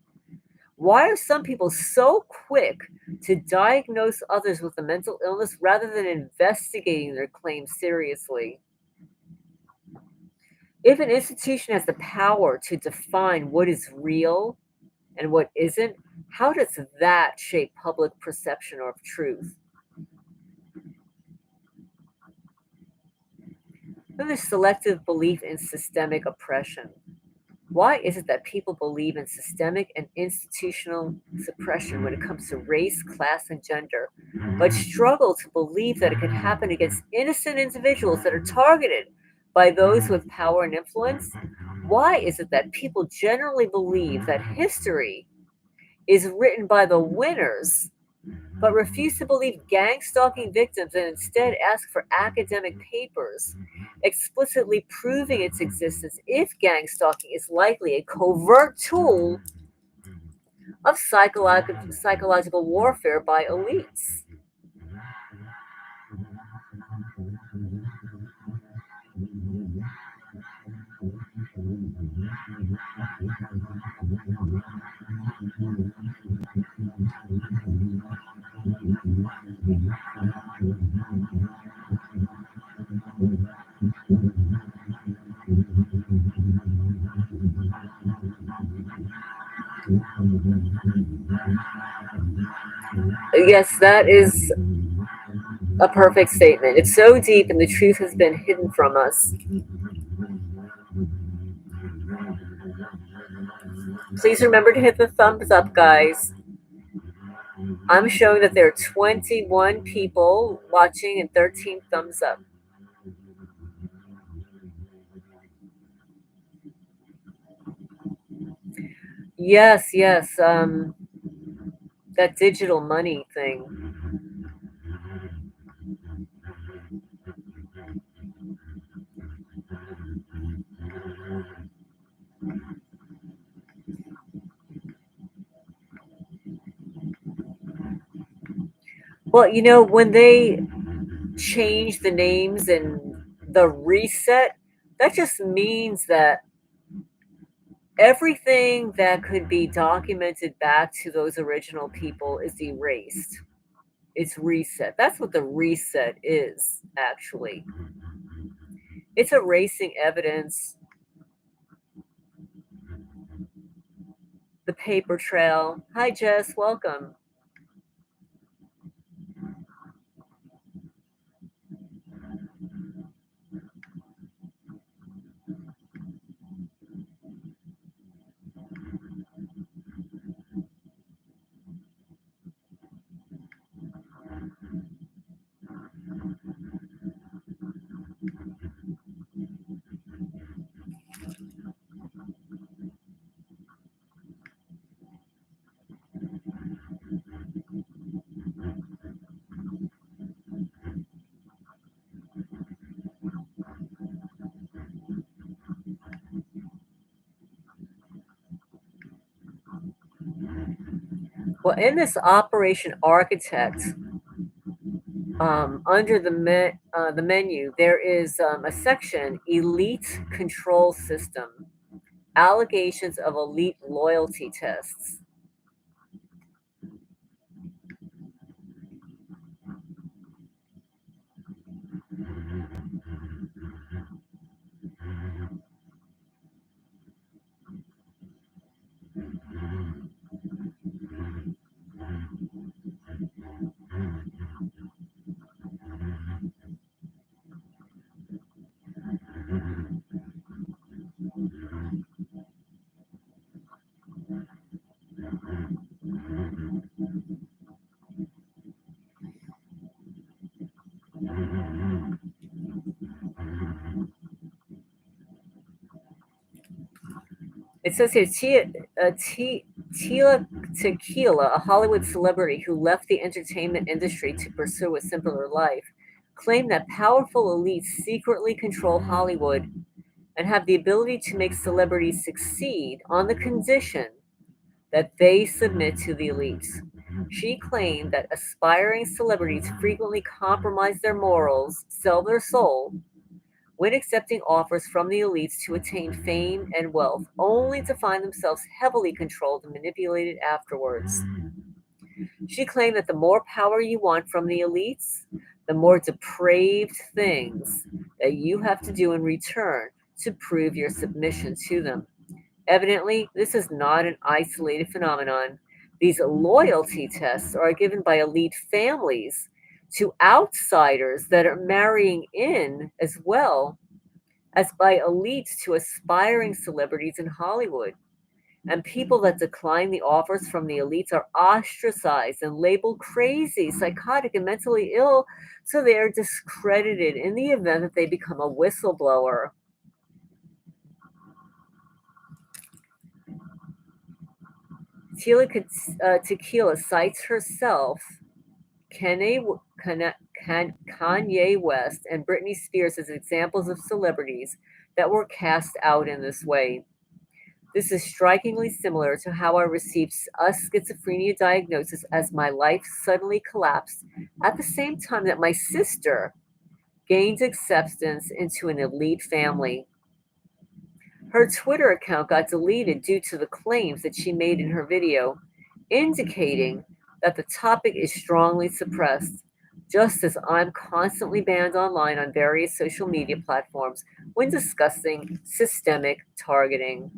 Why are some people so quick to diagnose others with a mental illness rather than investigating their claims seriously? If an institution has the power to define what is real and what isn't, how does that shape public perception of truth? Then there's selective belief in systemic oppression. Why is it that people believe in systemic and institutional suppression when it comes to race, class, and gender, but struggle to believe that it can happen against innocent individuals that are targeted by those with power and influence? Why is it that people generally believe that history is written by the winners, but refuse to believe gang stalking victims and instead ask for academic papers explicitly proving its existence if gang stalking is likely a covert tool of psychological warfare by elites? Yes, that is a perfect statement. It's so deep and the truth has been hidden from us. Please remember to hit the thumbs up, guys. I'm showing that there are 21 people watching and 13 thumbs up. Yes, yes. That digital money thing. Well, when they change the names and the reset, that just means that everything that could be documented back to those original people is erased. It's reset. That's what the reset is, actually. It's erasing evidence, the paper trail. Hi, Jess. Welcome. Well, in this Operation Architect, under the menu, there is a section, Elite Control System, Allegations of Elite Loyalty Tests. It says here, Tila Tequila, a Hollywood celebrity who left the entertainment industry to pursue a simpler life, claimed that powerful elites secretly control Hollywood and have the ability to make celebrities succeed on the condition that they submit to the elites. She claimed that aspiring celebrities frequently compromise their morals, sell their soul, when accepting offers from the elites to attain fame and wealth, only to find themselves heavily controlled and manipulated afterwards. She claimed that the more power you want from the elites, the more depraved things that you have to do in return to prove your submission to them. Evidently, this is not an isolated phenomenon. These loyalty tests are given by elite families to outsiders that are marrying in as well as by elites to aspiring celebrities in Hollywood. And people that decline the offers from the elites are ostracized and labeled crazy, psychotic, and mentally ill, so they are discredited in the event that they become a whistleblower. Tequila cites herself, Kanye West, and Britney Spears as examples of celebrities that were cast out in this way. This is strikingly similar to how I received a schizophrenia diagnosis as my life suddenly collapsed at the same time that my sister gained acceptance into an elite family. Her Twitter account got deleted due to the claims that she made in her video, indicating that the topic is strongly suppressed, just as I'm constantly banned online on various social media platforms when discussing systemic targeting.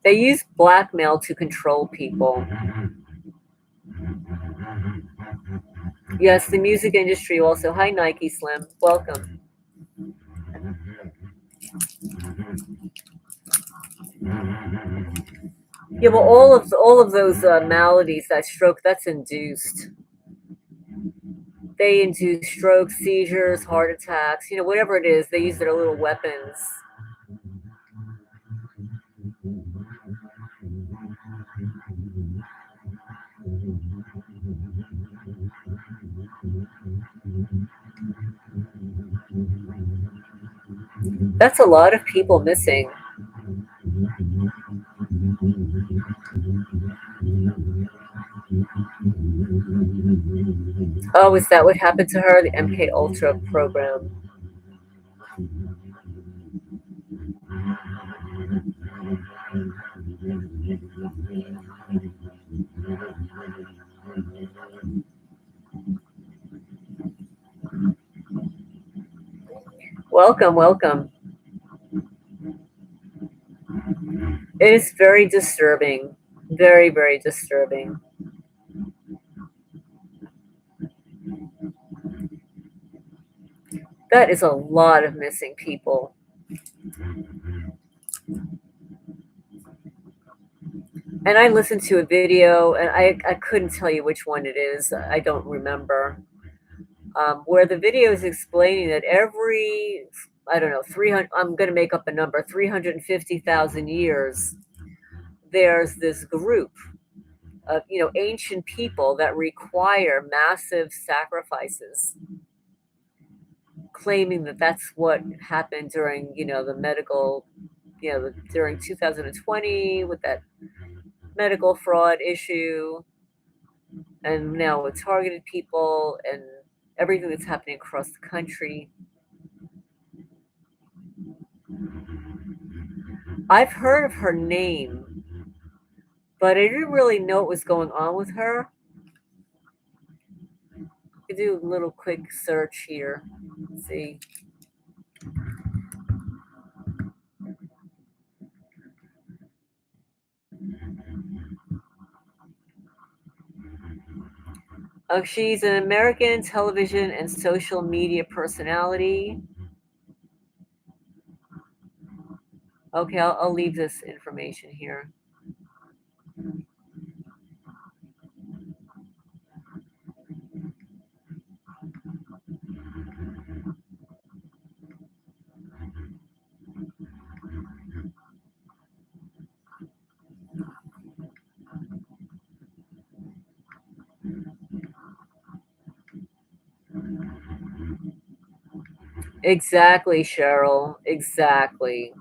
They use blackmail to control people. Yes, the music industry also. Hi, Nike Slim. Welcome. Yeah, well, all of those maladies, that stroke, that's induced. They induce strokes, seizures, heart attacks. Whatever it is, they use their little weapons. That's a lot of people missing. Oh, is that what happened to her? The MK Ultra program. Welcome, welcome. It is very disturbing. Very, very disturbing. That is a lot of missing people. And I listened to a video, and I couldn't tell you which one it is. I don't remember. where the video is explaining that every, I don't know, 300, I'm going to make up a number, 350,000 years, there's this group of, ancient people that require massive sacrifices, claiming that that's what happened during, the medical, during 2020 with that medical fraud issue, and now with targeted people and everything that's happening across the country. I've heard of her name, but I didn't really know what was going on with her. I could do a little quick search here. Let's see. Oh, she's an American television and social media personality. Okay, I'll leave this information here. Exactly, Cheryl. Exactly.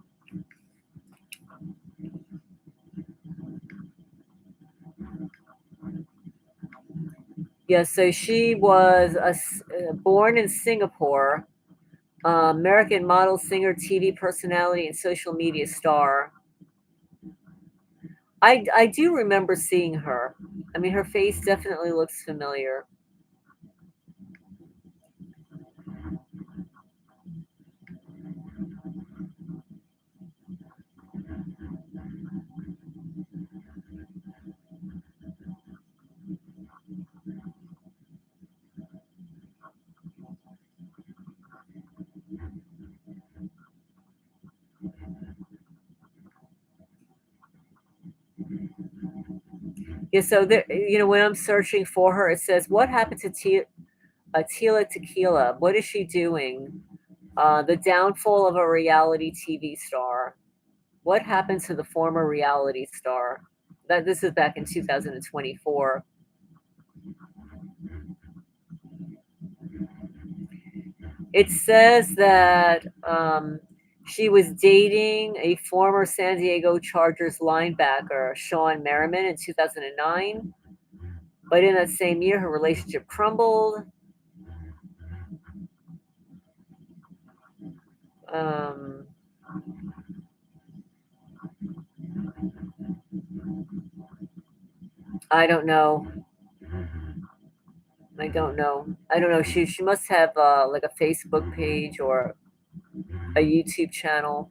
Yeah, so she was born in Singapore, American model, singer, TV personality, and social media star. I do remember seeing her. I mean, her face definitely looks familiar. Yeah, so there, when I'm searching for her, it says, "What happened to Tila Tequila? What is she doing? The downfall of a reality TV star. What happened to the former reality star?" This is back in 2024. It says that she was dating a former San Diego Chargers linebacker, Sean Merriman, in 2009. But in that same year, her relationship crumbled. Um, I don't know. I don't know. I don't know. She must have like a Facebook page or a YouTube channel.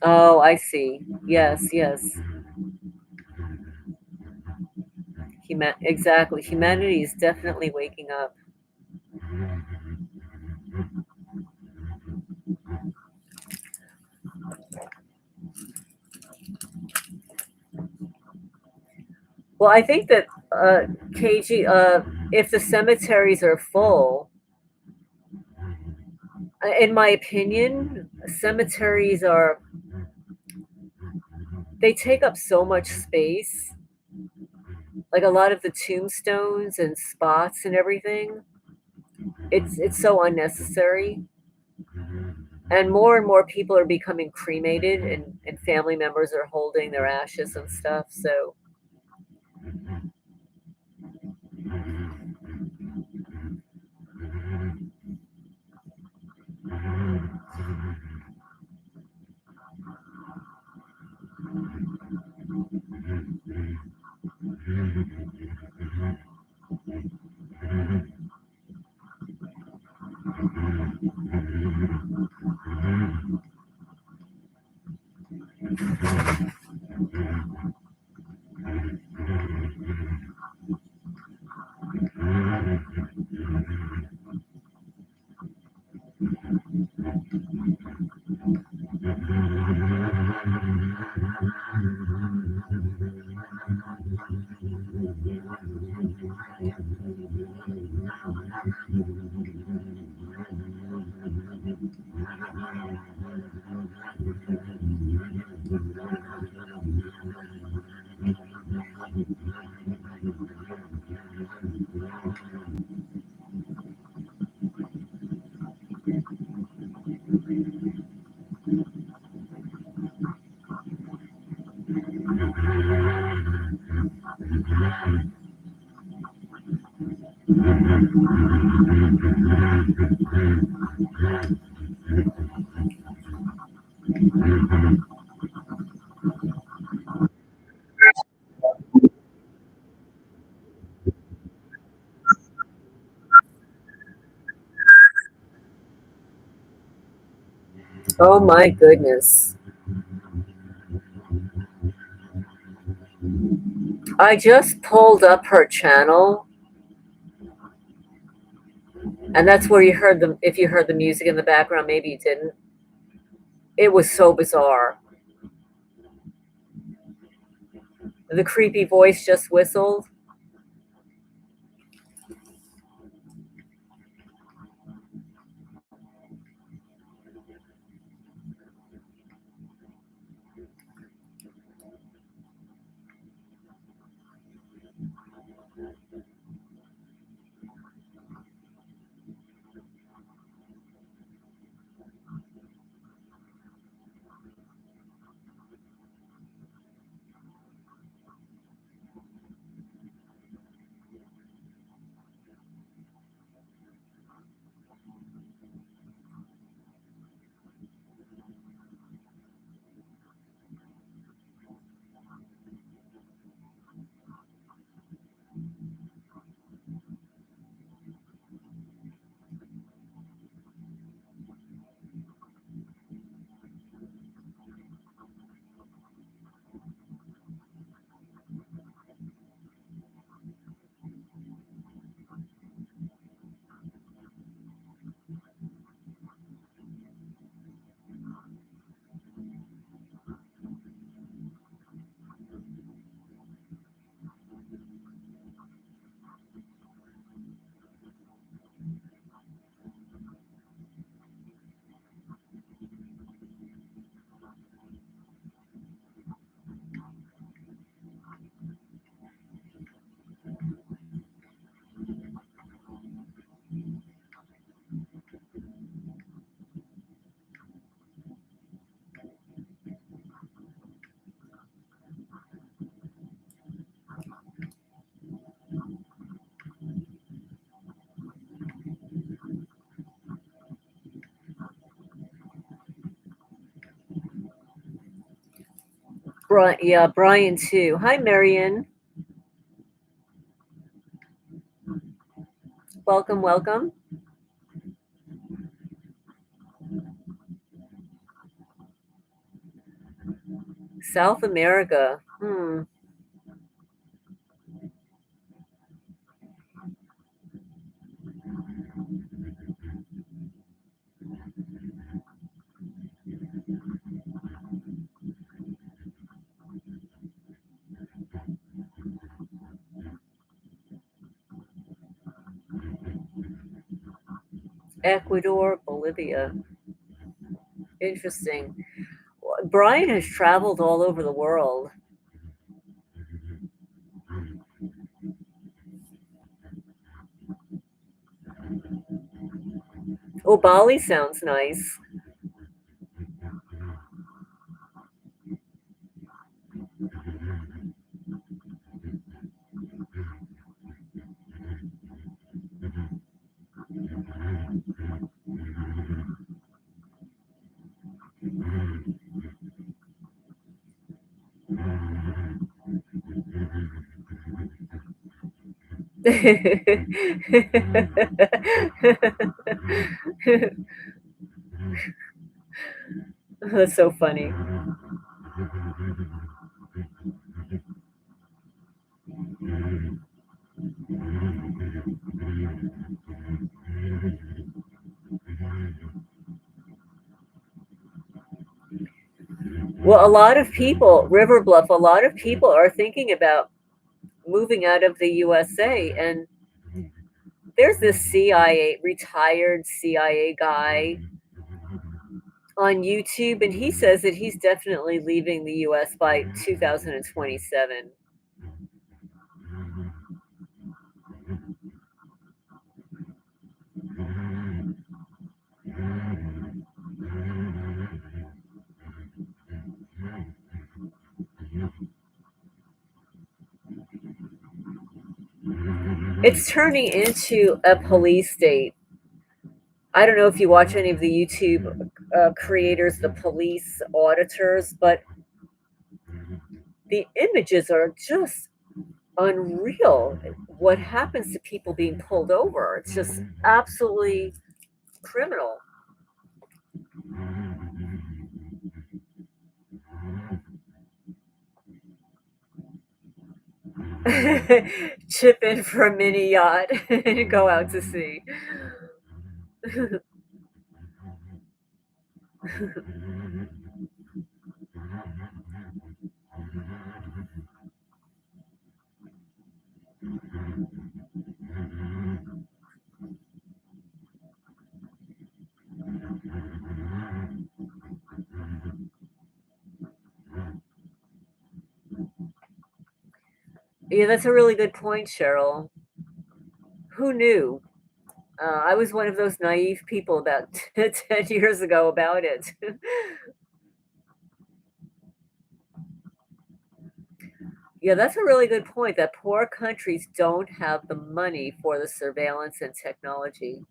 Oh, I see. Yes, yes. Exactly. Humanity is definitely waking up. Well, I think that KG, if the cemeteries are full, in my opinion, cemeteries they take up so much space. Like a lot of the tombstones and spots and everything, it's so unnecessary. And more people are becoming cremated, and family members are holding their ashes and stuff. So Oh my goodness. I just pulled up her channel, and that's where you heard the, if you heard the music in the background, maybe you didn't. It was so bizarre. The creepy voice just whistled. Yeah, Brian too. Hi, Marion. Welcome, welcome. South America. Ecuador, Bolivia. Interesting. Brian has traveled all over the world. Oh, Bali sounds nice. That's so funny. Well, a lot of people, River Bluff, a lot of people are thinking about moving out of the USA. And there's this CIA, retired CIA guy on YouTube, and he says that he's definitely leaving the US by 2027. It's turning into a police state. I don't know if you watch any of the YouTube creators, the police, auditors, but the images are just unreal. What happens to people being pulled over? It's just absolutely criminal. Chip in for a mini yacht and go out to sea. Yeah, that's a really good point, Cheryl. Who knew? I was one of those naive people about 10 years ago about it. Yeah, that's a really good point that poor countries don't have the money for the surveillance and technology.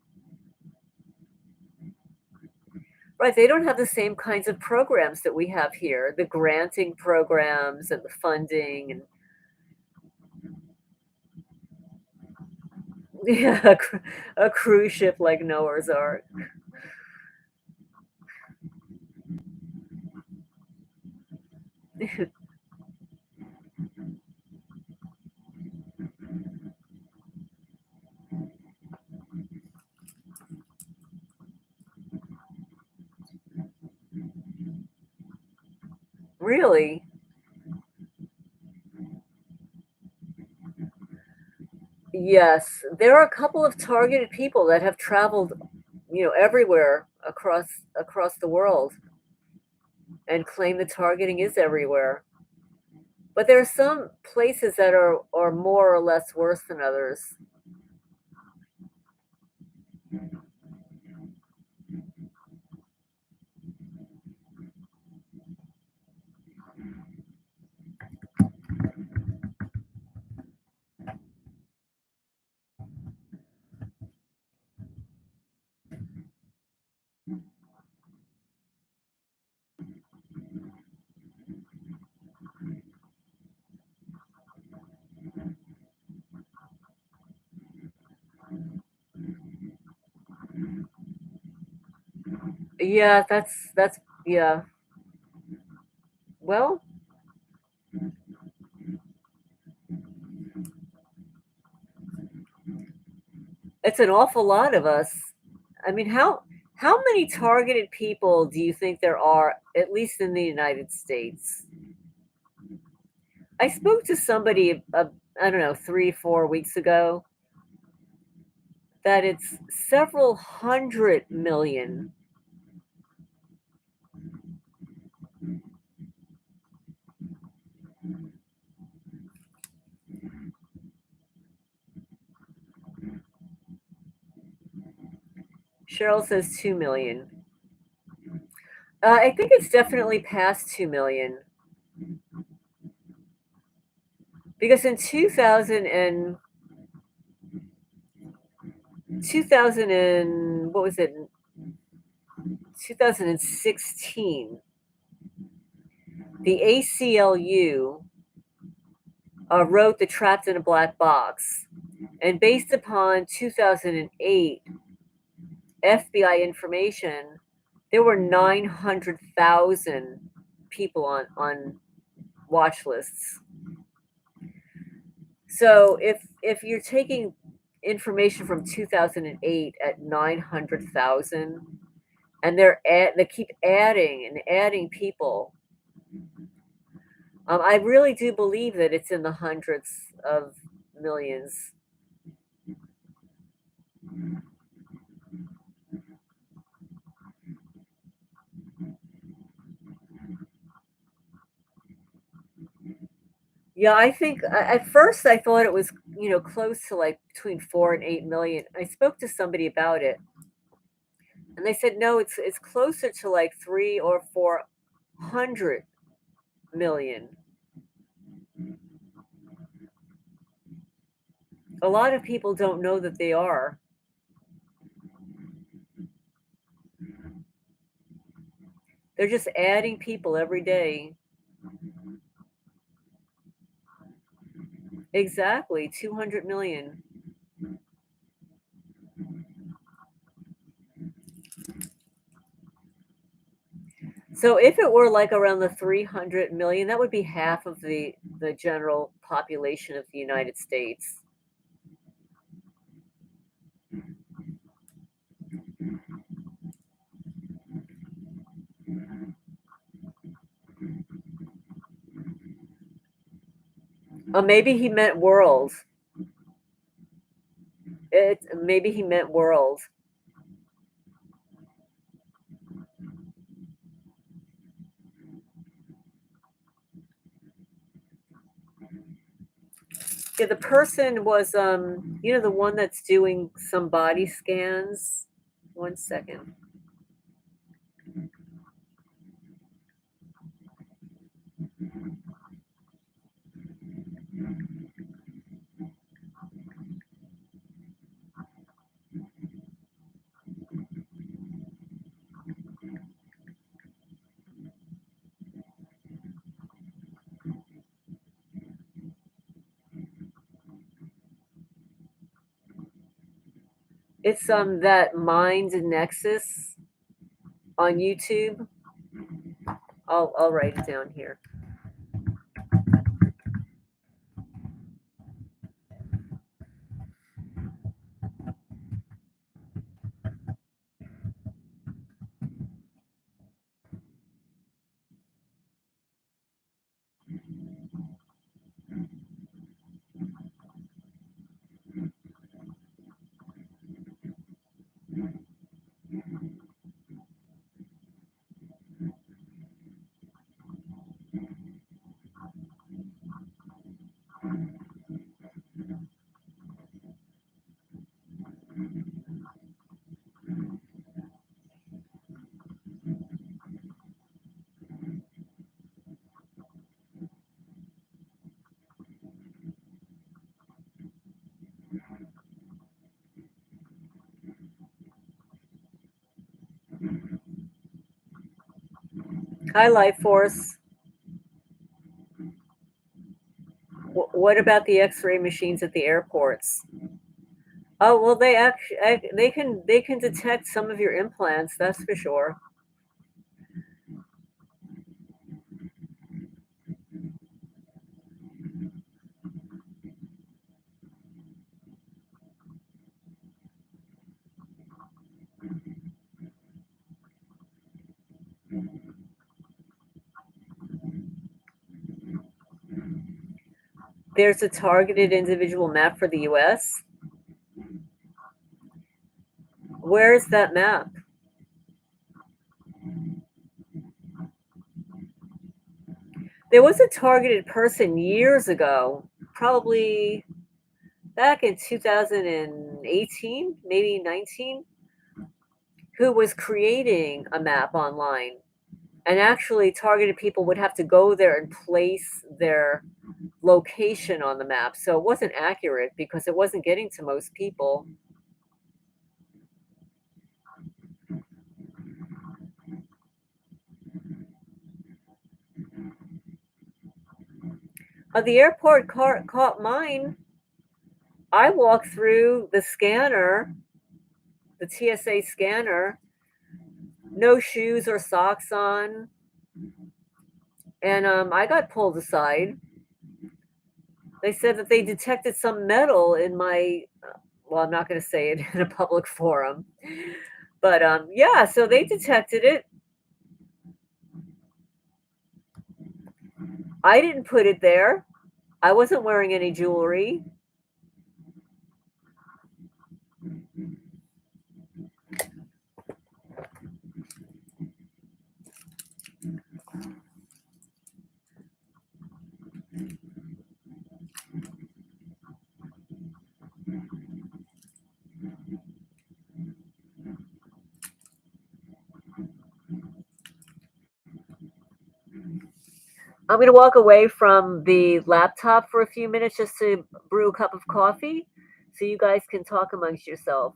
Right, they don't have the same kinds of programs that we have here, the granting programs and the funding and yeah, a cruise ship like Noah's Ark. Really? Yes, there are a couple of targeted people that have traveled, everywhere across the world and claim the targeting is everywhere. But there are some places that are more or less worse than others. Yeah, that's yeah. Well, it's an awful lot of us. I mean, how many targeted people do you think there are, at least in the United States? I spoke to somebody, I don't know, 3, 4 weeks ago, that it's several 100 million. Cheryl says 2 million. I think it's definitely past 2 million because in 2000 and what was it? 2016, the ACLU wrote The Trapped in a Black Box. And based upon 2008 FBI information, there were 900,000 people on watch lists. So if you're taking information from 2008 at 900,000 and they keep adding and adding people, I really do believe that it's in the hundreds of millions. Yeah, I think at first I thought it was, close to like between 4 and 8 million. I spoke to somebody about it, and they said no, it's closer to like 3 or 400 million. A lot of people don't know that they are. They're just adding people every day. Exactly, 200 million. So if it were like around the 300 million, that would be half of the general population of the United States. Maybe he meant world. Maybe he meant world. Yeah, the person was the one that's doing some body scans. 1 second. It's that Mind Nexus on YouTube. I'll write it down here. Hi, Life Force. What about the X-ray machines at the airports? Oh well, they can detect some of your implants. That's for sure. There's a targeted individual map for the U.S. Where is that map? There was a targeted person years ago, probably back in 2018, maybe 19, who was creating a map online. And actually, targeted people would have to go there and place their location on the map. So it wasn't accurate because it wasn't getting to most people. The airport car caught mine. I walked through the scanner, the TSA scanner, no shoes or socks on, and I got pulled aside. They said that they detected some metal in my. Well, I'm not going to say it in a public forum, but yeah, so they detected it. I didn't put it there. I wasn't wearing any jewelry. I'm going to walk away from the laptop for a few minutes just to brew a cup of coffee so you guys can talk amongst yourself.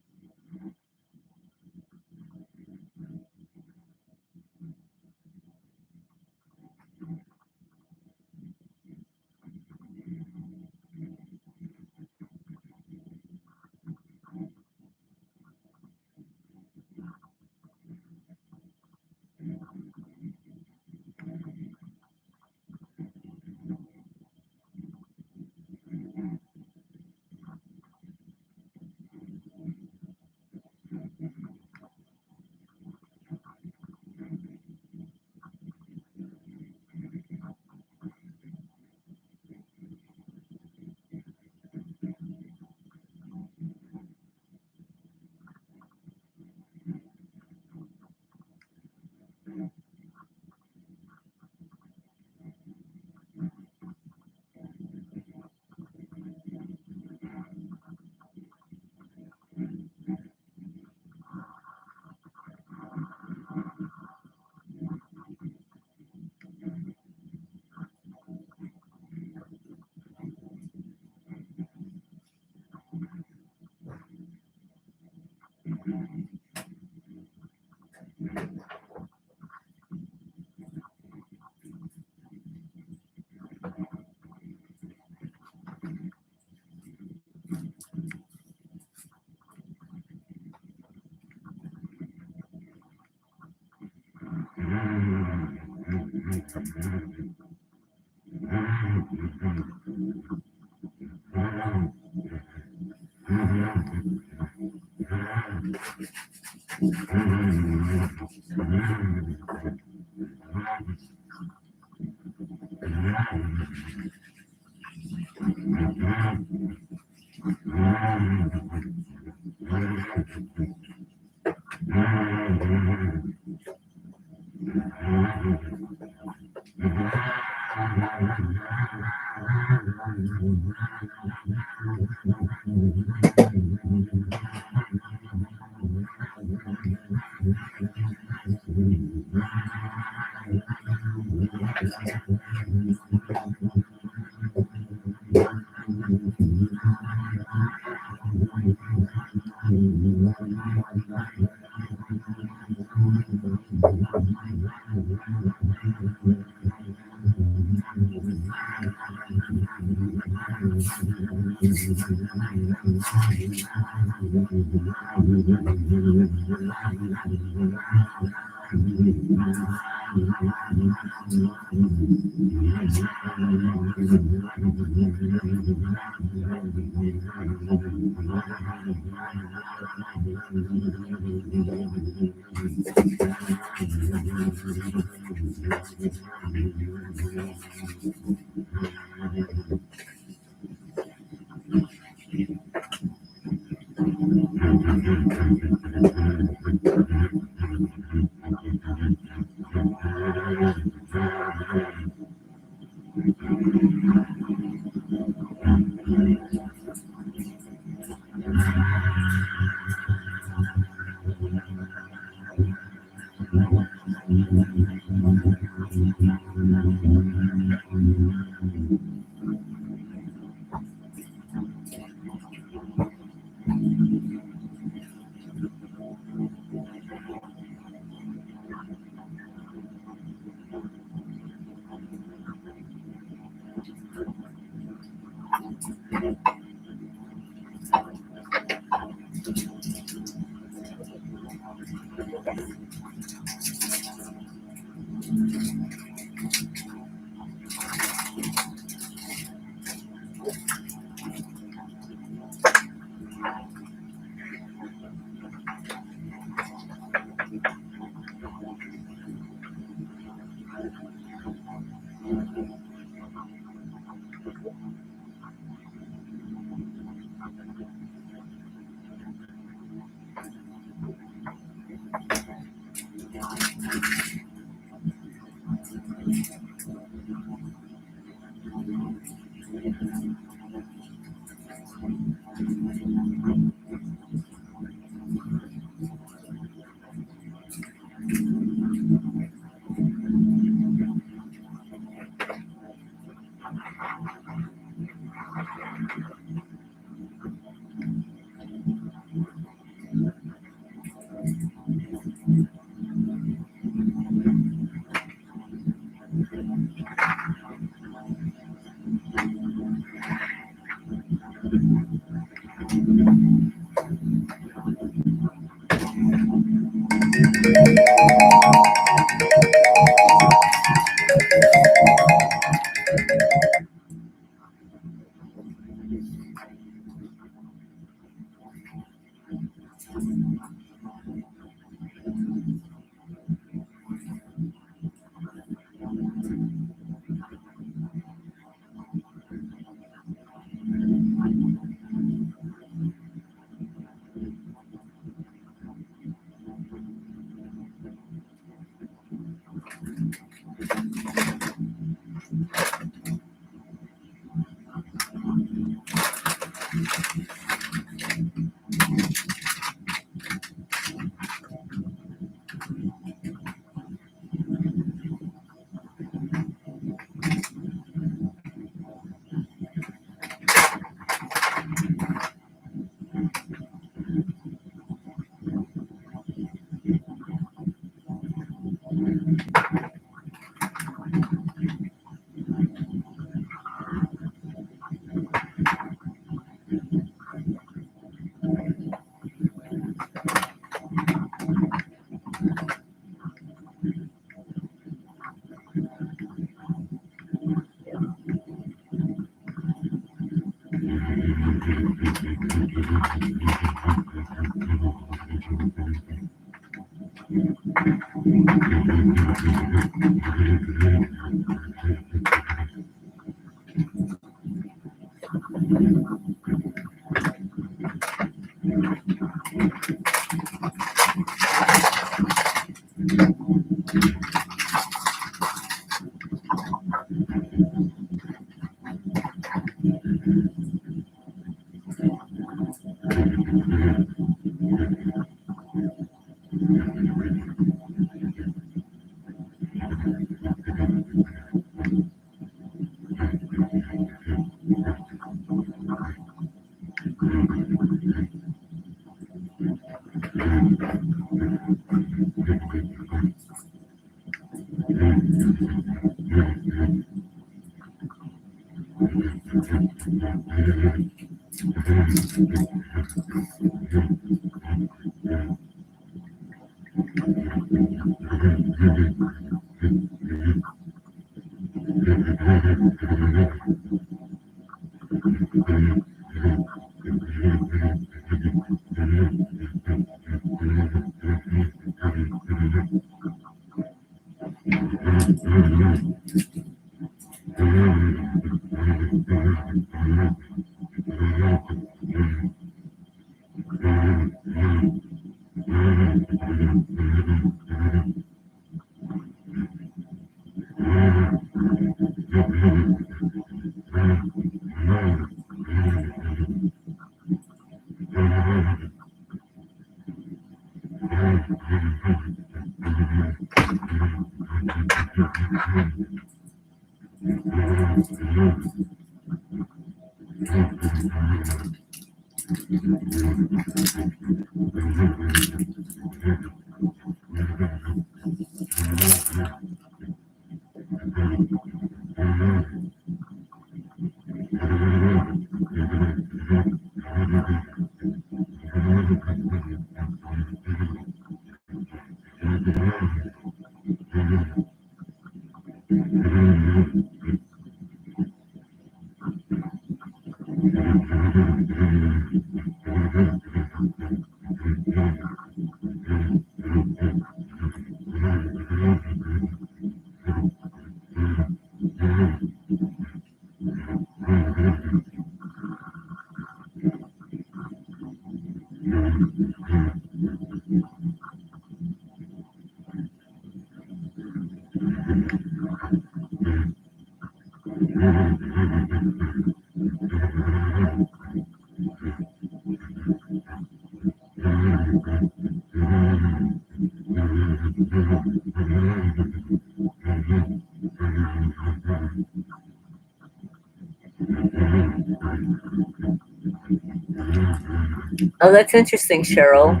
Oh, that's interesting, Cheryl.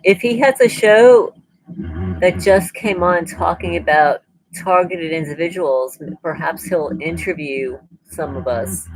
If he has a show that just came on talking about targeted individuals, perhaps he'll interview some of us.